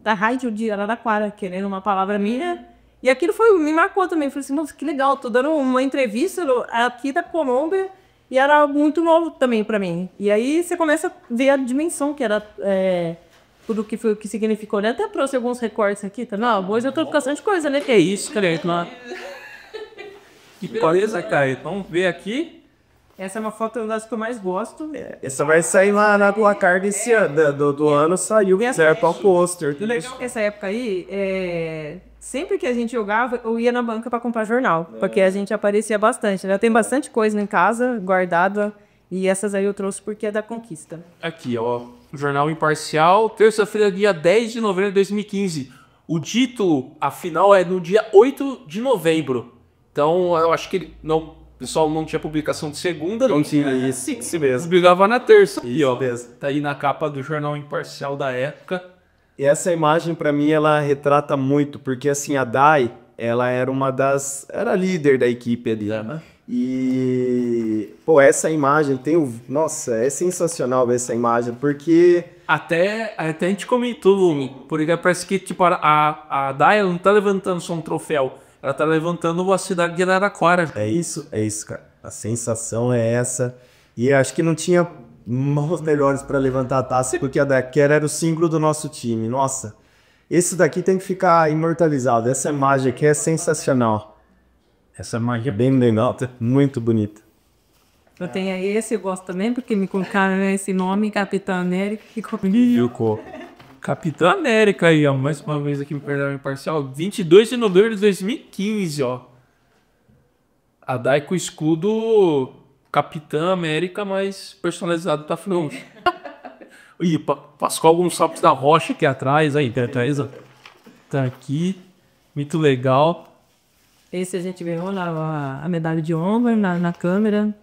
da rádio de Araraquara, querendo uma palavra minha. E aquilo me marcou também. Eu falei assim, nossa, que legal, tô dando uma entrevista aqui da Colômbia e era muito novo também pra mim. E aí você começa a ver a dimensão que era tudo que significou. Eu até trouxe alguns recortes aqui, tá? Não, hoje eu tô com bastante coisa, né? Que é isso, cara? Que beleza, cara. Vamos ver aqui. Essa é uma foto das que eu mais gosto. Essa vai sair lá na placar desse ano, do ano, saiu certo ao pôster. Essa época aí, sempre que a gente jogava, eu ia na banca para comprar jornal, porque a gente aparecia bastante, né? Eu tenho bastante coisa em casa, guardada, e essas aí eu trouxe porque é da Conquista. Aqui, ó, Jornal Imparcial, terça-feira, dia 10 de novembro de 2015. O título, a final, é no dia 8 de novembro. Então, eu acho que o pessoal não tinha publicação de segunda. Não tinha isso mesmo. Publicava na terça. E ó, mesmo. Tá aí na capa do Jornal Imparcial da época. E essa imagem, pra mim, ela retrata muito, porque assim, a Dai, ela era era líder da equipe ali. E, pô, essa imagem nossa, é sensacional ver essa imagem, porque... Até a gente comentou, porque parece que tipo, a Dai não tá levantando só um troféu. Ela tá levantando a cidade de Araraquara. É isso, cara. A sensação é essa. E acho que não tinha mãos melhores para levantar a taça, porque a daquela era o símbolo do nosso time. Nossa, Esse daqui tem que ficar imortalizado. Essa imagem aqui é sensacional. Essa imagem é bem legal, muito bonita. Eu tenho aí esse, eu gosto também, porque me colocaram esse nome, Capitão América, que Ficou. Capitão América aí, ó. Mais uma vez aqui no Perdão Imparcial. 22 de novembro de 2015, ó. A Dai com o escudo Capitã América, mas personalizado pra frente. Ih, Pascoal Gonçalves da Rocha aqui atrás, aí, tá aqui. Muito legal. Esse a gente ganhou a medalha de honra na câmera,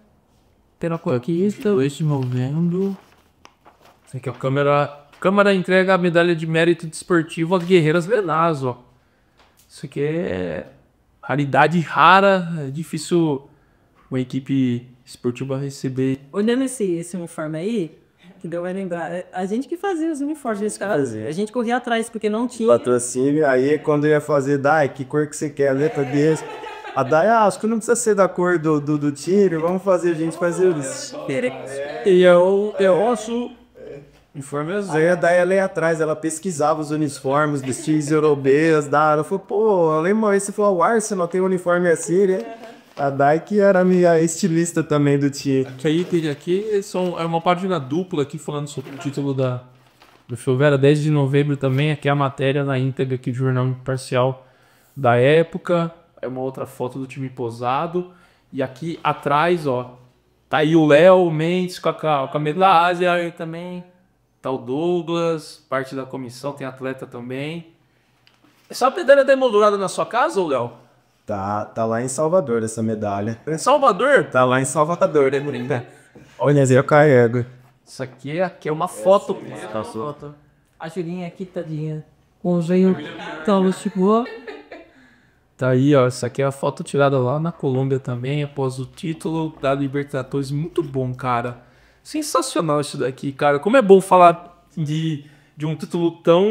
pela conquista. 2 de novembro. Esse aqui é a Câmara entrega a medalha de mérito desportivo às guerreiras Venaz, ó. Isso aqui é raridade rara, é difícil uma equipe esportiva receber. Olhando esse uniforme aí, que deu a lembrar, a gente que fazia os uniformes desse cara, a gente corria atrás, porque não tinha. Patrocínio, aí quando eu ia fazer, Dai, que cor que você quer? A letra desse. A Dai, acho que não precisa ser da cor do tiro, vamos fazer, a gente fazer isso. E eu acho uniforme azul. Aí a Dai, ela ia atrás, ela pesquisava os uniformes dos times europeus, ela falou, pô, eu lembro uma vez, você falou, o Arsenal tem um uniforme assim, né? A Dai que era a minha estilista também do time. Que aí tem aqui, é uma página dupla aqui falando sobre o título do Ferroviária, 10 de novembro também, aqui é a matéria na íntegra aqui do Jornal Imparcial da época, é uma outra foto do time posado, e aqui atrás, ó, tá aí o Léo Mendes com a medalha aí também, tá o Douglas, parte da comissão, tem atleta também. Essa medalha tá emoldurada na sua casa, ou Léo? Tá lá em Salvador essa medalha. Em Salvador? Tá lá em Salvador, né, bonita? Olha, eu carrego. Isso aqui é uma foto. A Julinha aqui, tadinha. O veio tão chegou. Tá aí, ó. Essa aqui é a foto tirada lá na Colômbia também, após o título da Libertadores. Muito bom, cara. Sensacional isso daqui, cara. Como é bom falar de um título tão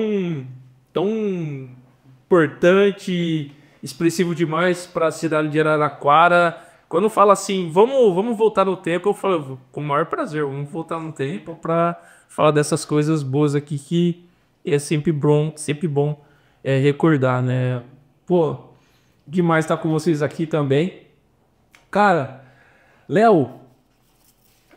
importante, expressivo demais para a cidade de Araraquara. Quando fala assim, vamos voltar no tempo, eu falo com o maior prazer, vamos voltar no tempo para falar dessas coisas boas aqui que é sempre bom recordar, né? Pô, demais estar com vocês aqui também. Cara, Léo,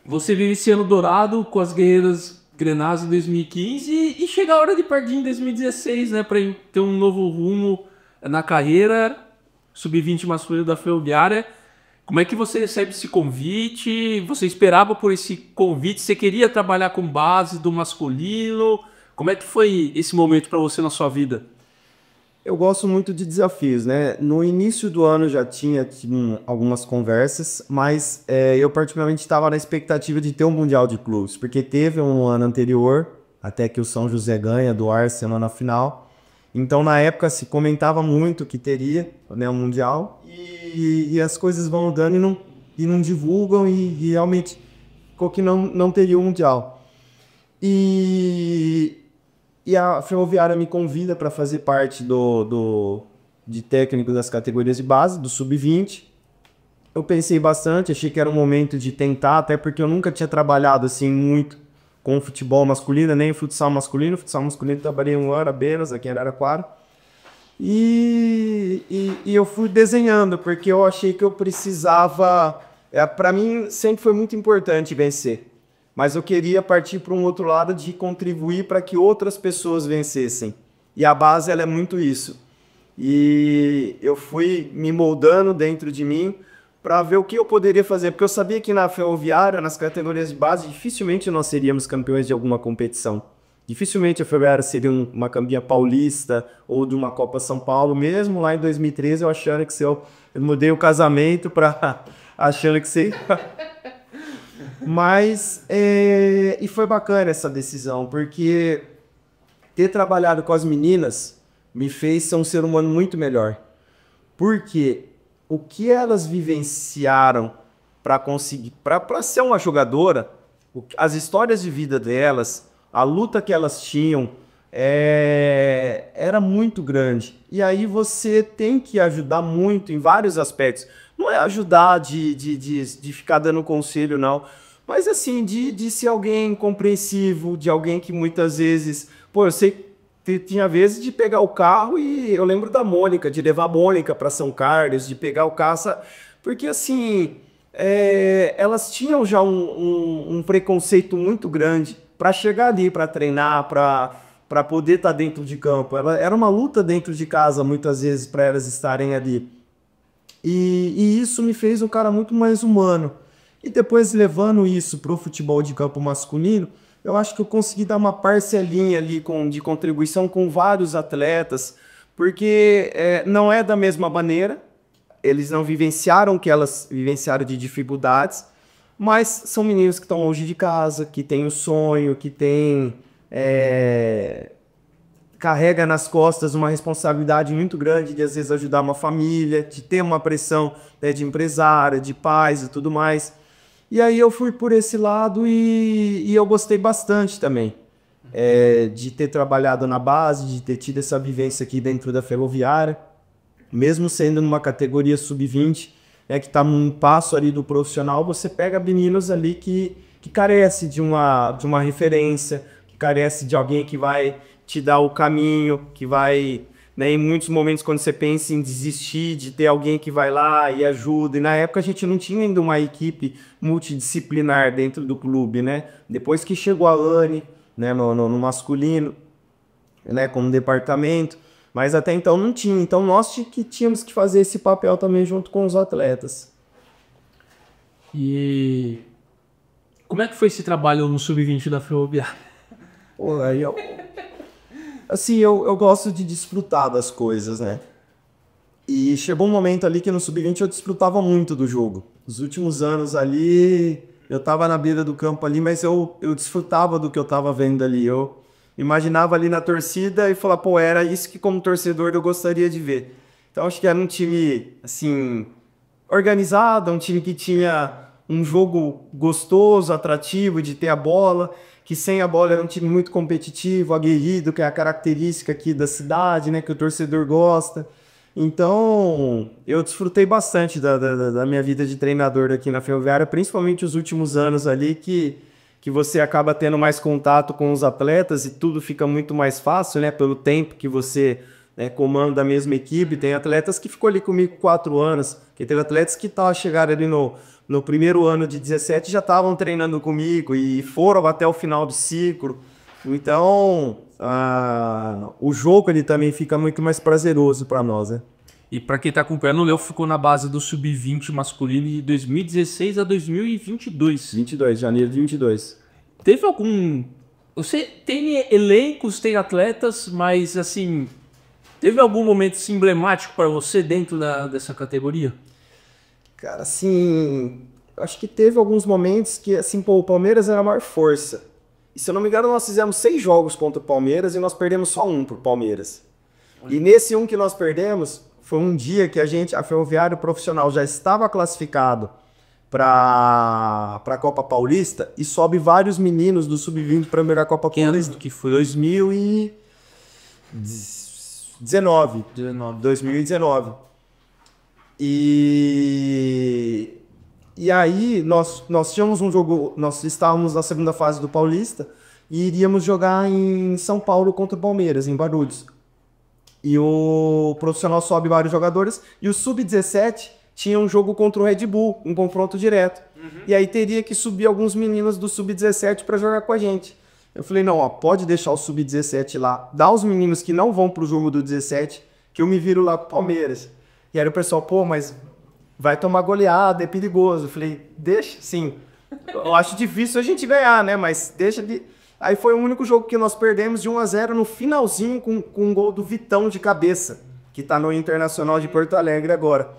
você vive esse ano dourado com as Guerreiras Grenás em 2015 e chega a hora de partir em 2016, né? Para ter um novo rumo na carreira, sub-20 masculino da Ferroviária. Como é que você recebe esse convite? Você esperava por esse convite? Você queria trabalhar com base do masculino? Como é que foi esse momento para você na sua vida? Eu gosto muito de desafios, né? No início do ano já tinha algumas conversas, mas eu particularmente estava na expectativa de ter um Mundial de Clubes, porque teve um ano anterior, até que o São José ganha do Arsenal na final. Então, na época, se comentava muito que teria, né, um Mundial, e as coisas vão mudando e não divulgam, e realmente ficou que não teria um Mundial. E a Ferroviária me convida para fazer parte de técnico das categorias de base, do sub-20. Eu pensei bastante, achei que era um momento de tentar, até porque eu nunca tinha trabalhado assim muito com o futebol masculino, nem o futsal masculino. O futsal masculino trabalhei um ano apenas aqui em Araraquara. E eu fui desenhando, porque eu achei que eu precisava... para mim sempre foi muito importante vencer. Mas eu queria partir para um outro lado de contribuir para que outras pessoas vencessem. E a base ela é muito isso. E eu fui me moldando dentro de mim para ver o que eu poderia fazer. Porque eu sabia que na Ferroviária, nas categorias de base, dificilmente nós seríamos campeões de alguma competição. Dificilmente a Ferroviária seria uma campeã paulista ou de uma Copa São Paulo. Mesmo lá em 2013, eu achando que eu mudei o casamento para achando que seria... Mas, e foi bacana essa decisão, porque ter trabalhado com as meninas me fez ser um ser humano muito melhor. Porque o que elas vivenciaram para conseguir, para ser uma jogadora, as histórias de vida delas, a luta que elas tinham, era muito grande. E aí você tem que ajudar muito em vários aspectos. Não é ajudar de ficar dando conselho, não. Mas assim, de ser alguém compreensivo, de alguém que muitas vezes... Pô, eu sei tinha vezes de pegar o carro e eu lembro da Mônica, de levar a Mônica para São Carlos, de pegar o caça, porque assim, elas tinham já um preconceito muito grande para chegar ali, para treinar, para poder estar dentro de campo. Era uma luta dentro de casa, muitas vezes, para elas estarem ali. E isso me fez um cara muito mais humano. E depois, levando isso para o futebol de campo masculino, eu acho que eu consegui dar uma parcelinha ali de contribuição com vários atletas, porque não é da mesma maneira, eles não vivenciaram o que elas vivenciaram de dificuldades, mas são meninos que estão longe de casa, que têm o sonho, que têm... carrega nas costas uma responsabilidade muito grande de, às vezes, ajudar uma família, de ter uma pressão, né, de empresária, de pais e tudo mais. E aí eu fui por esse lado e eu gostei bastante também de ter trabalhado na base, de ter tido essa vivência aqui dentro da Ferroviária, mesmo sendo numa categoria sub-20, que está num passo ali do profissional, você pega meninos ali que carece de uma referência, que carece de alguém que vai te dar o caminho, que vai... Né, em muitos momentos, quando você pensa em desistir, de ter alguém que vai lá e ajuda. E na época a gente não tinha ainda uma equipe multidisciplinar dentro do clube, né? Depois que chegou a Anne, né, no masculino, né, como departamento, mas até então não tinha. Então nós que tínhamos que fazer esse papel também junto com os atletas. E como é que foi esse trabalho no Sub-20 da Ferroviária? Pô, aí assim, eu gosto de desfrutar das coisas, né? E chegou um momento ali que no Sub-20 eu desfrutava muito do jogo. Os últimos anos ali, eu tava na beira do campo ali, mas eu desfrutava do que eu tava vendo ali. Eu imaginava ali na torcida e falava, pô, era isso que como torcedor eu gostaria de ver. Então acho que era um time, assim, organizado, um time que tinha um jogo gostoso, atrativo, de ter a bola, que sem a bola era um time muito competitivo, aguerrido, que é a característica aqui da cidade, né, que o torcedor gosta. Então, eu desfrutei bastante da minha vida de treinador aqui na Ferroviária, principalmente os últimos anos ali, que você acaba tendo mais contato com os atletas e tudo fica muito mais fácil, né, pelo tempo que você, né, comanda a mesma equipe. Tem atletas que ficou ali comigo 4 anos, que teve atletas que chegaram ali no primeiro ano de 17 já estavam treinando comigo e foram até o final do ciclo. Então, o jogo ele também fica muito mais prazeroso para nós, né? E para quem tá acompanhando, o Léo ficou na base do Sub-20 masculino de 2016 a 2022. 22, janeiro de 22. Teve algum... Você tem elencos, tem atletas, mas assim... Teve algum momento assim, emblemático para você dentro dessa categoria? Cara, assim, acho que teve alguns momentos que, assim, pô, o Palmeiras era a maior força. E se eu não me engano, nós fizemos 6 jogos contra o Palmeiras e nós perdemos só 1 pro Palmeiras. E nesse 1 que nós perdemos, foi um dia que a Ferroviária Profissional já estava classificado para a Copa Paulista e sobe vários meninos do Sub-20 para a primeira Copa Paulista, que foi 2019. E aí nós tínhamos um jogo, nós estávamos na segunda fase do Paulista e iríamos jogar em São Paulo contra o Palmeiras, em Guarulhos. E o profissional sobe vários jogadores e o Sub-17 tinha um jogo contra o Red Bull, um confronto direto. E aí teria que subir alguns meninos do Sub-17 para jogar com a gente. Eu falei, não, ó, pode deixar o Sub-17 lá, dá os meninos que não vão pro jogo do 17, que eu me viro lá pro Palmeiras. E aí o pessoal, pô, mas vai tomar goleada, é perigoso. Eu falei, deixa, sim. Eu acho difícil a gente ganhar, né? Mas deixa de... Aí foi o único jogo que nós perdemos de 1-0 no finalzinho com um gol do Vitão de cabeça, que tá no Internacional de Porto Alegre agora.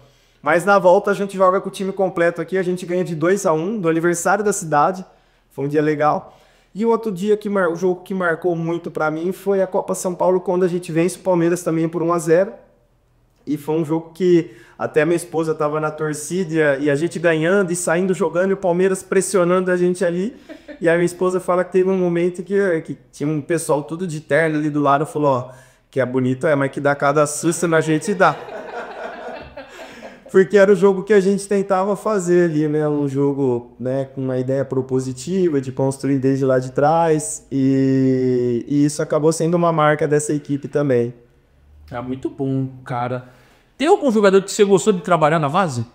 Mas na volta a gente joga com o time completo aqui, a gente ganha de 2-1 do aniversário da cidade. Foi um dia legal. E o outro dia, o jogo que marcou muito pra mim foi a Copa São Paulo, quando a gente vence o Palmeiras também por 1-0. E foi um jogo que até minha esposa estava na torcida e a gente ganhando e saindo jogando e o Palmeiras pressionando a gente ali. E a minha esposa fala que teve um momento que tinha um pessoal tudo de terno ali do lado e falou, ó, que é bonito, mas que dá cada susto na gente dá. Porque era o jogo que a gente tentava fazer ali, né? Um jogo, né, com uma ideia propositiva de construir desde lá de trás. E isso acabou sendo uma marca dessa equipe também. É muito bom, cara. Tem algum jogador que você gostou de trabalhar na base?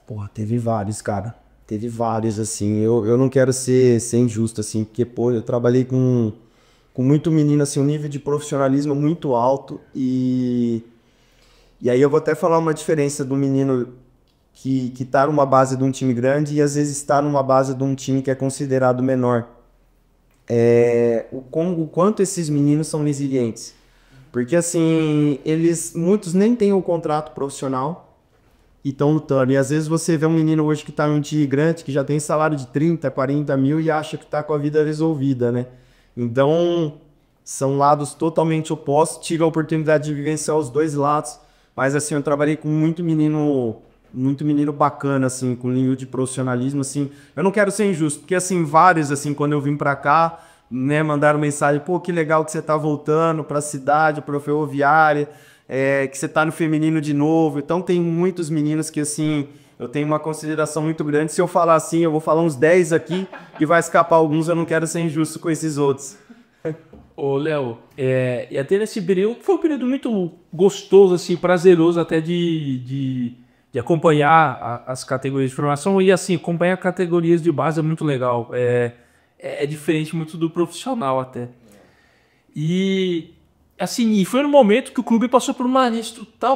Porra, teve vários, cara. Teve vários, assim. Eu não quero ser injusto, assim, porque, pô, eu trabalhei com muito menino, assim, um nível de profissionalismo muito alto. E aí eu vou até falar uma diferença do menino que tá numa base de um time grande e às vezes está numa base de um time que é considerado menor. O quanto esses meninos são resilientes. Porque, assim, muitos nem têm o contrato profissional. E estão lutando. E às vezes você vê um menino hoje que está em um time grande, que já tem salário de 30, 40 mil e acha que está com a vida resolvida, né? Então, são lados totalmente opostos. Tive a oportunidade de vivenciar os dois lados. Mas, assim, eu trabalhei com muito menino bacana, assim, com nível de profissionalismo, assim. Eu não quero ser injusto, porque, assim, vários, assim, quando eu vim pra cá, né, mandaram mensagem, pô, que legal que você tá voltando pra cidade, pra Ferroviária, que você tá no feminino de novo. Então tem muitos meninos que, assim, eu tenho uma consideração muito grande. Se eu falar assim, eu vou falar uns 10 aqui e vai escapar alguns, eu não quero ser injusto com esses outros. Ô, Léo, e até nesse período, foi um período muito gostoso, assim, prazeroso até de acompanhar as categorias de formação e, assim, acompanhar categorias de base é muito legal. É diferente muito do profissional até. E, assim, e foi no momento que o clube passou por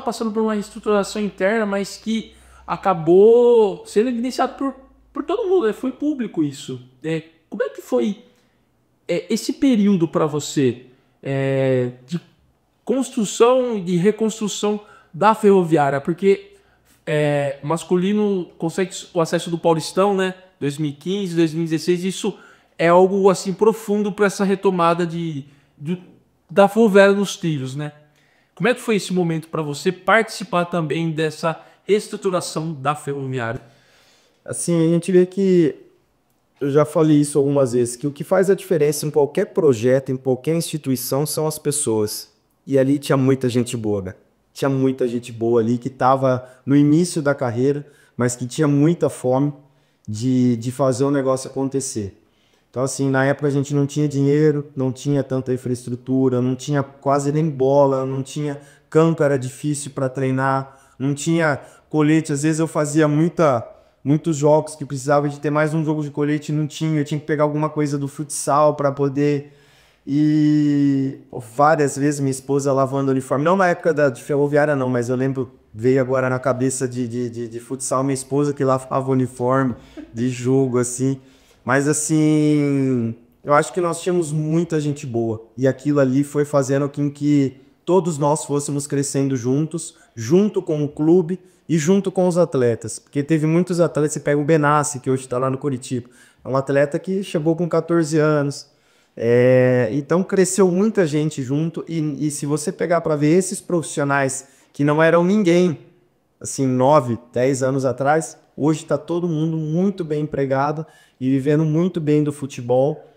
passando por uma reestruturação interna, mas que acabou sendo evidenciado por todo mundo, né? Foi público isso. Como é que foi esse período para você de construção e de reconstrução da Ferroviária? Porque masculino consegue o acesso do Paulistão, né? 2015, 2016, isso é algo assim profundo para essa retomada da Ferroviária nos trilhos, né? Como é que foi esse momento para você participar também dessa reestruturação da Ferroviária? Assim, a gente vê que, eu já falei isso algumas vezes, que o que faz a diferença em qualquer projeto, em qualquer instituição, são as pessoas. E ali tinha muita gente boa, né? Tinha muita gente boa ali que estava no início da carreira, mas que tinha muita fome de fazer o negócio acontecer. Então, assim, na época a gente não tinha dinheiro, não tinha tanta infraestrutura, não tinha quase nem bola, não tinha campo, era difícil para treinar, não tinha colete. Às vezes eu fazia muitos jogos que precisava de ter mais um jogo de colete, não tinha. Eu tinha que pegar alguma coisa do futsal para poder. E várias vezes minha esposa lavando o uniforme, não na época de Ferroviária não, mas eu lembro, veio agora na cabeça de futsal, minha esposa que lavava o uniforme de jogo, assim. Mas, assim, eu acho que nós tínhamos muita gente boa. E aquilo ali foi fazendo com que todos nós fôssemos crescendo juntos, junto com o clube e junto com os atletas. Porque teve muitos atletas, você pega o Benassi, que hoje está lá no Curitiba. É um atleta que chegou com 14 anos. Então, cresceu muita gente junto. E se você pegar para ver esses profissionais que não eram ninguém, assim, 9, 10 anos atrás, hoje está todo mundo muito bem empregado e vivendo muito bem do futebol,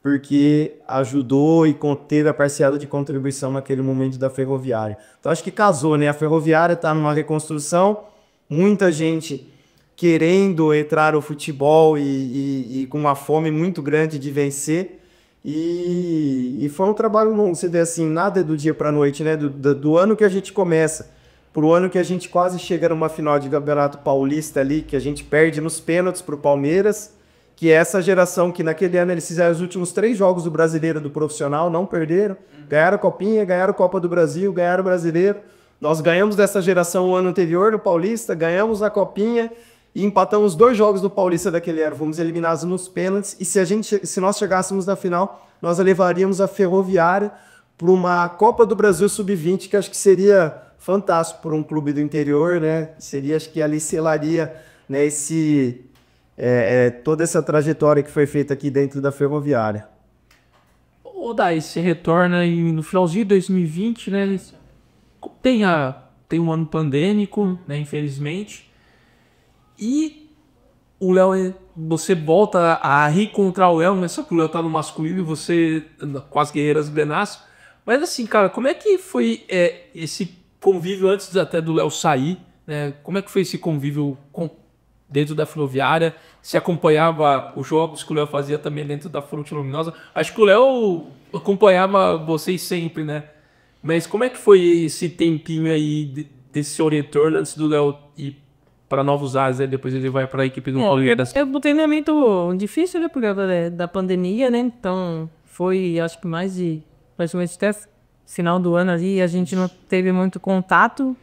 porque ajudou e teve a parcela de contribuição naquele momento da Ferroviária. Então acho que casou, né? A Ferroviária está numa reconstrução, muita gente querendo entrar no futebol e com uma fome muito grande de vencer. E foi um trabalho longo, você vê assim, nada é do dia para a noite, né? Do ano que a gente começa pro ano que a gente quase chega numa final de Campeonato Paulista ali, que a gente perde nos pênaltis pro Palmeiras, que é essa geração que naquele ano eles fizeram os últimos 3 jogos do Brasileiro do Profissional, não perderam, ganharam a Copinha, ganharam a Copa do Brasil, ganharam o Brasileiro. Nós ganhamos dessa geração o ano anterior no Paulista, ganhamos a Copinha e empatamos 2 jogos do Paulista daquele ano, fomos eliminados nos pênaltis, e se nós chegássemos na final, nós levaríamos a Ferroviária para uma Copa do Brasil Sub-20, que acho que seria fantástico por um clube do interior, né? Seria, acho que ali selaria, né, toda essa trajetória que foi feita aqui dentro da Ferroviária. Ô, Dai, você retorna no finalzinho de 2020, né? Tem um ano pandêmico, né, infelizmente. E o Léo, você volta a reencontrar o Léo, né? Só que o Léo tá no masculino e você com as guerreiras do Benassi. Mas assim, cara, como é que foi esse convívio antes até do Léo sair, Como é que foi esse convívio dentro da Ferroviária? Se acompanhava os jogos que o Léo fazia também dentro da Fonte Luminosa? Acho que o Léo acompanhava vocês sempre, né? Mas como é que foi esse tempinho aí desse seu retorno antes do Léo ir para Novos Ares, né? Depois ele vai para a equipe do Palmeiras? É um treinamento difícil, né? Por causa da pandemia, né? Então, foi, acho que praticamente até final do ano ali, a gente não teve muito contato.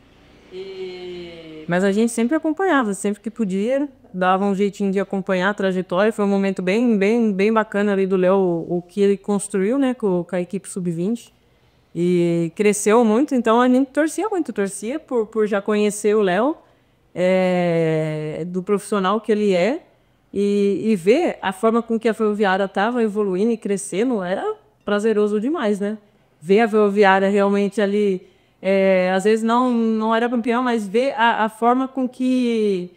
Mas a gente sempre acompanhava, sempre que podia, dava um jeitinho de acompanhar a trajetória. Foi um momento bem bacana ali do Léo, o que ele construiu, né? Com a equipe sub-20. E cresceu muito, então a gente torcia por já conhecer o Léo, do profissional que ele é, e ver a forma com que a Ferroviária estava evoluindo e crescendo era prazeroso demais, né? Ver a Ferroviária realmente ali, às vezes não era campeão, mas ver a forma com que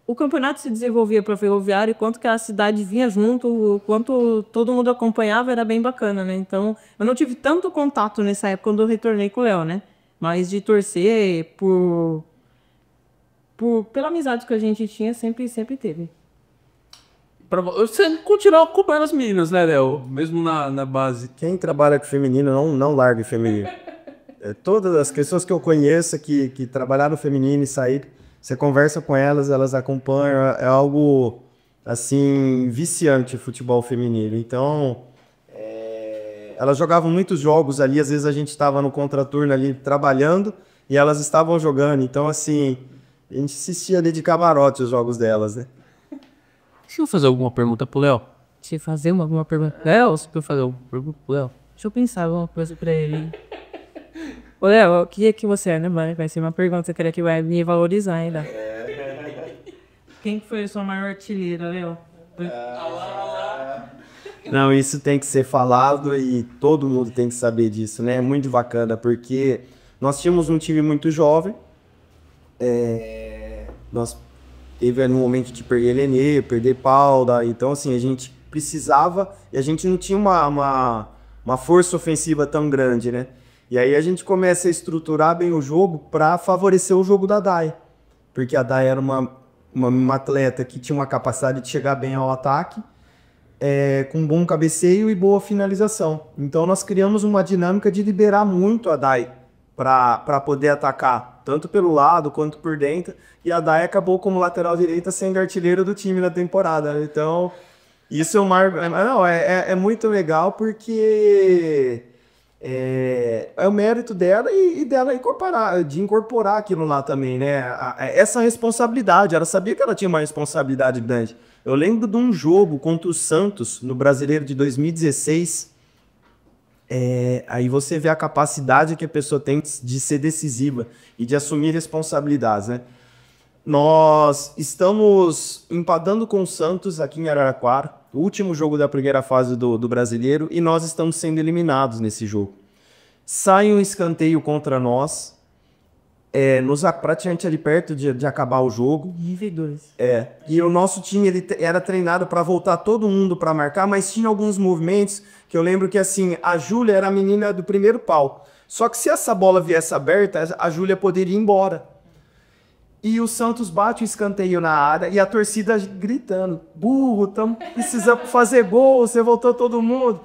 o campeonato se desenvolvia para a Ferroviária e quanto que a cidade vinha junto, o quanto todo mundo acompanhava, era bem bacana, né? Então, eu não tive tanto contato nessa época quando eu retornei com o Léo, né? Mas de torcer pela amizade que a gente tinha, sempre teve. Você continua acompanhando as meninas, né, Léo? Mesmo na base. Quem trabalha com feminino não larga o feminino. Todas as pessoas que eu conheço que trabalharam no feminino e saíram, você conversa com elas acompanham, é algo, assim, viciante o futebol feminino. Então, elas jogavam muitos jogos ali, às vezes a gente estava no contraturno ali trabalhando e elas estavam jogando. Então, assim, a gente assistia ali de camarote os jogos delas, né? Deixa eu fazer alguma pergunta pro Léo. Deixa eu fazer alguma pergunta. Léo, deixa eu fazer alguma pergunta pro Léo. Deixa eu pensar alguma coisa pra ele. Ô, Léo, o que é que você é, né? Vai ser uma pergunta que vai me valorizar ainda. Quem foi a sua maior artilheira, Léo? Não, isso tem que ser falado e todo mundo tem que saber disso, né? É muito bacana, porque nós tínhamos um time muito jovem. Nós teve um momento de perder Lenê, perder Paula, então assim, a gente precisava e a gente não tinha uma força ofensiva tão grande, né? E aí a gente começa a estruturar bem o jogo para favorecer o jogo da Dai, porque a Dai era uma atleta que tinha uma capacidade de chegar bem ao ataque, com bom cabeceio e boa finalização. Então nós criamos uma dinâmica de liberar muito a Dai para poder atacar, tanto pelo lado quanto por dentro, e a Dai acabou como lateral direita sendo artilheiro do time na temporada. Então isso é muito legal, porque é o mérito dela e dela incorporar aquilo lá também, né? Essa responsabilidade, ela sabia que ela tinha uma responsabilidade grande. Eu lembro de um jogo contra o Santos, no Brasileiro de 2016, aí você vê a capacidade que a pessoa tem de ser decisiva e de assumir responsabilidades, né? Nós estamos empatando com o Santos aqui em Araraquara, o último jogo da primeira fase do Brasileiro, e nós estamos sendo eliminados nesse jogo. Sai um escanteio contra nós, praticamente ali perto de acabar o jogo. E o nosso time ele era treinado para voltar todo mundo para marcar, mas tinha alguns movimentos que eu lembro que assim, a Júlia era a menina do primeiro pau. Só que se essa bola viesse aberta, a Júlia poderia ir embora. E o Santos bate o escanteio na área e a torcida gritando: burro, precisamos fazer gol, você voltou todo mundo.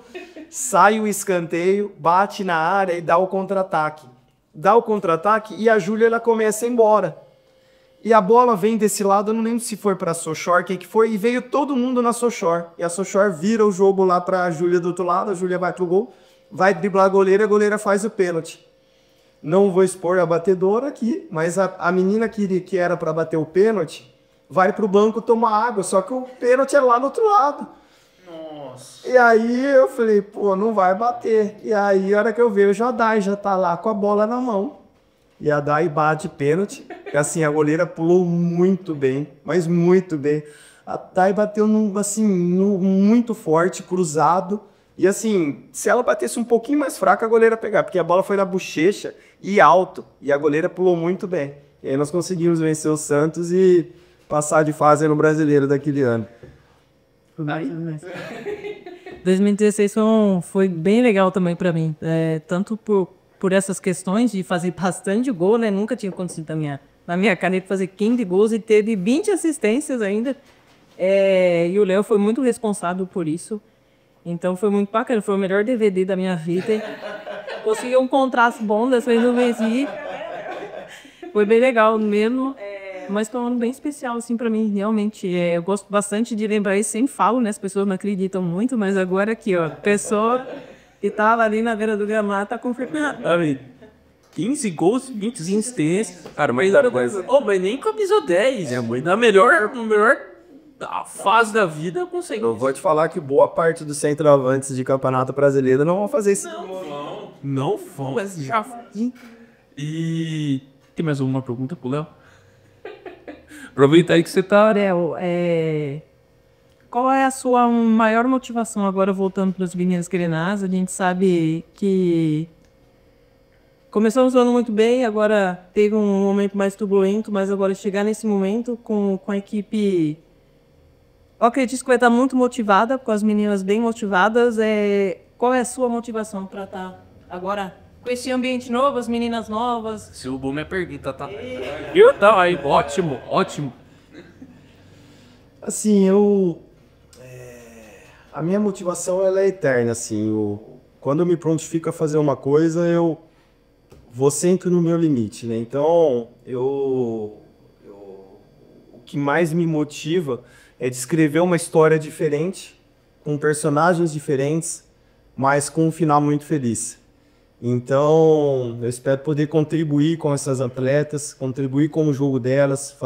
Sai o escanteio, bate na área e dá o contra-ataque. Dá o contra-ataque e a Júlia ela começa a ir embora. E a bola vem desse lado, eu não lembro se foi para a Sochor, quem que foi, e veio todo mundo na Sochor. E a Sochor vira o jogo lá para a Júlia do outro lado, a Júlia vai pro gol, vai driblar a goleira faz o pênalti. Não vou expor a batedora aqui, mas a menina que era para bater o pênalti vai pro banco tomar água, só que o pênalti é lá do outro lado. Nossa. E aí eu falei, pô, não vai bater. E aí a hora que eu vejo, a Dai já tá lá com a bola na mão. E a Dai bate pênalti. E assim, a goleira pulou muito bem, mas muito bem. A Dai bateu muito forte, cruzado. E assim, se ela batesse um pouquinho mais fraca, a goleira pegar, porque a bola foi na bochecha e alto, e a goleira pulou muito bem. E aí nós conseguimos vencer o Santos e passar de fase no Brasileiro daquele ano. 2016 foi bem legal também para mim, tanto por essas questões de fazer bastante gol, né? Nunca tinha acontecido na minha caneta fazer 15 gols e teve 20 assistências ainda. E o Léo foi muito responsável por isso. Então foi muito bacana, foi o melhor DVD da minha vida. Consegui um contrato bom, dessa vez eu venci. Foi bem legal mesmo. Mas foi um ano bem especial, assim, pra mim, realmente. Eu gosto bastante de lembrar isso, sempre falo, né? As pessoas não acreditam muito, mas agora aqui, ó, a pessoa que tava ali na beira do gramado tá confirmando. 15 gols e 20 assistências. Cara, mas nem camisa 10. É muito na melhor fase da vida conseguiu. Eu vou te falar que boa parte dos centroavantes de campeonato brasileiro não vão fazer isso. Não vão, mas já. E tem mais alguma pergunta pro Léo? Aproveita aí que você tá. Léo, qual é a sua maior motivação agora voltando para os meninos Grenás? A gente sabe que começamos o ano muito bem, agora teve um momento mais turbulento, mas agora chegar nesse momento com a equipe, eu acredito que vai estar muito motivada, com as meninas bem motivadas. Qual é a sua motivação para estar agora com esse ambiente novo, as meninas novas? Se o boom é pergunta, tá? Então, aí, ótimo. Assim, a minha motivação ela é eterna, assim. Quando eu me prontifico a fazer uma coisa, eu vou sempre no meu limite, né? Então, o que mais me motiva é de escrever uma história diferente, com personagens diferentes, mas com um final muito feliz. Então, eu espero poder contribuir com essas atletas, contribuir com o jogo delas,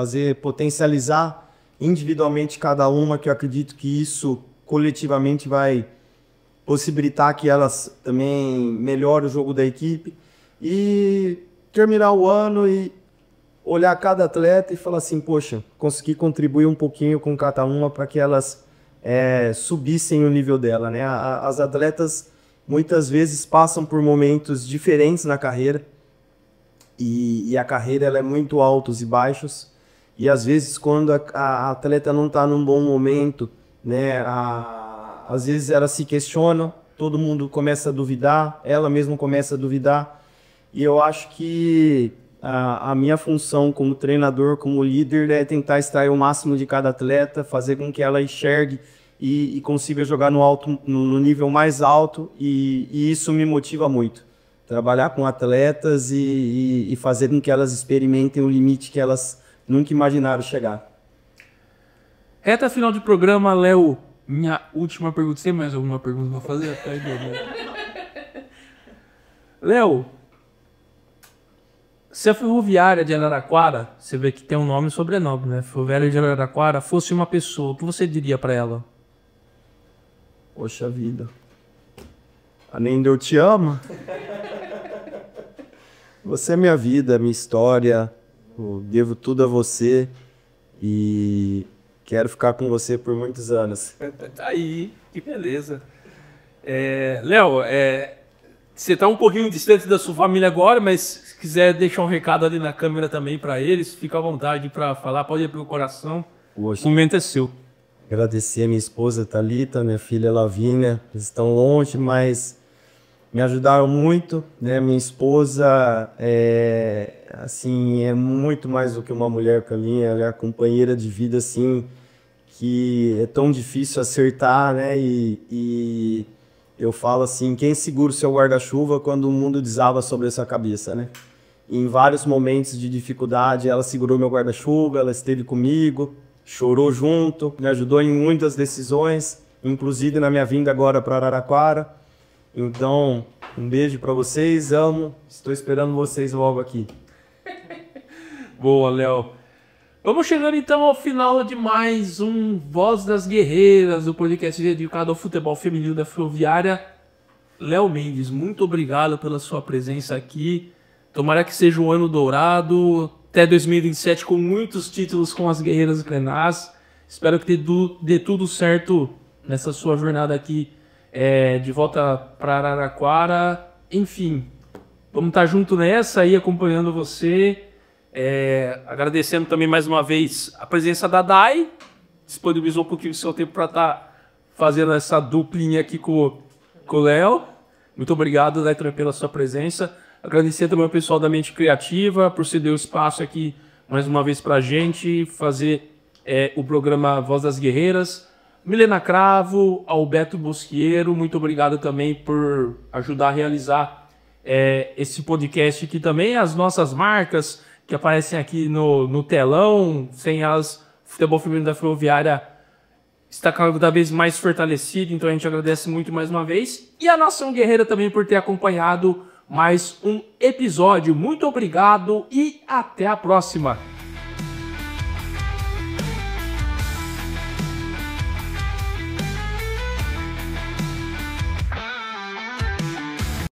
potencializar individualmente cada uma, que eu acredito que isso coletivamente vai possibilitar que elas também melhorem o jogo da equipe e terminar o ano e olhar cada atleta e falar assim, poxa, consegui contribuir um pouquinho com cada uma para que elas subissem o nível dela, né? As atletas muitas vezes passam por momentos diferentes na carreira e a carreira ela é muito altos e baixos e às vezes quando a atleta não está num bom momento, né, às vezes ela se questiona, todo mundo começa a duvidar, ela mesma começa a duvidar e eu acho que a minha função como treinador, como líder é tentar extrair o máximo de cada atleta, fazer com que ela enxergue e consiga jogar no nível mais alto e isso me motiva muito. Trabalhar com atletas e fazer com que elas experimentem o limite que elas nunca imaginaram chegar. Reta final de programa, Léo. Minha última pergunta. Tem mais alguma pergunta pra fazer? Léo, se a Ferroviária de Araraquara, você vê que tem um nome e sobrenome, né? Ferroviária de Araraquara fosse uma pessoa, o que você diria pra ela? Poxa vida. Além de eu te amo, você é minha vida, minha história. Eu devo tudo a você e quero ficar com você por muitos anos. Tá aí, que beleza. Léo, você tá um pouquinho distante da sua família agora, mas se quiser deixar um recado ali na câmera também para eles, fica à vontade para falar, pode ir pelo coração. Poxa. O momento é seu. Agradecer a minha esposa Thalita, minha filha Lavínia, eles estão longe, mas me ajudaram muito, né? Minha esposa assim, é muito mais do que uma mulher para mim, ela é a companheira de vida, assim, que é tão difícil acertar, né? E eu falo assim, quem segura o seu guarda-chuva quando o mundo desaba sobre a sua cabeça, né? E em vários momentos de dificuldade, ela segurou meu guarda-chuva, ela esteve comigo, chorou junto, me ajudou em muitas decisões, inclusive na minha vinda agora para Araraquara. Então, um beijo para vocês, amo, estou esperando vocês logo aqui. Boa, Léo. Vamos chegando então ao final de mais um Voz das Guerreiras, do podcast dedicado ao futebol feminino da Ferroviária. Léo Mendes, muito obrigado pela sua presença aqui. Tomara que seja um ano dourado, até 2027 com muitos títulos com as Guerreiras Grenás. Espero que dê tudo certo nessa sua jornada aqui de volta para Araraquara. Enfim, vamos estar junto nessa aí, acompanhando você. Agradecendo também mais uma vez a presença da Dai, disponibilizou um pouquinho do seu tempo para estar fazendo essa duplinha aqui com o Léo. Muito obrigado, Dai, pela sua presença. Agradecer também ao pessoal da Mente Criativa por ceder o espaço aqui mais uma vez pra gente fazer o programa Voz das Guerreiras. Milena Cravo, Alberto Bosqueiro, muito obrigado também por ajudar a realizar esse podcast, que também as nossas marcas que aparecem aqui no telão, sem elas, o futebol feminino da Ferroviária está cada vez mais fortalecido, então a gente agradece muito mais uma vez. E a Nação Guerreira também por ter acompanhado mais um episódio. Muito obrigado e até a próxima!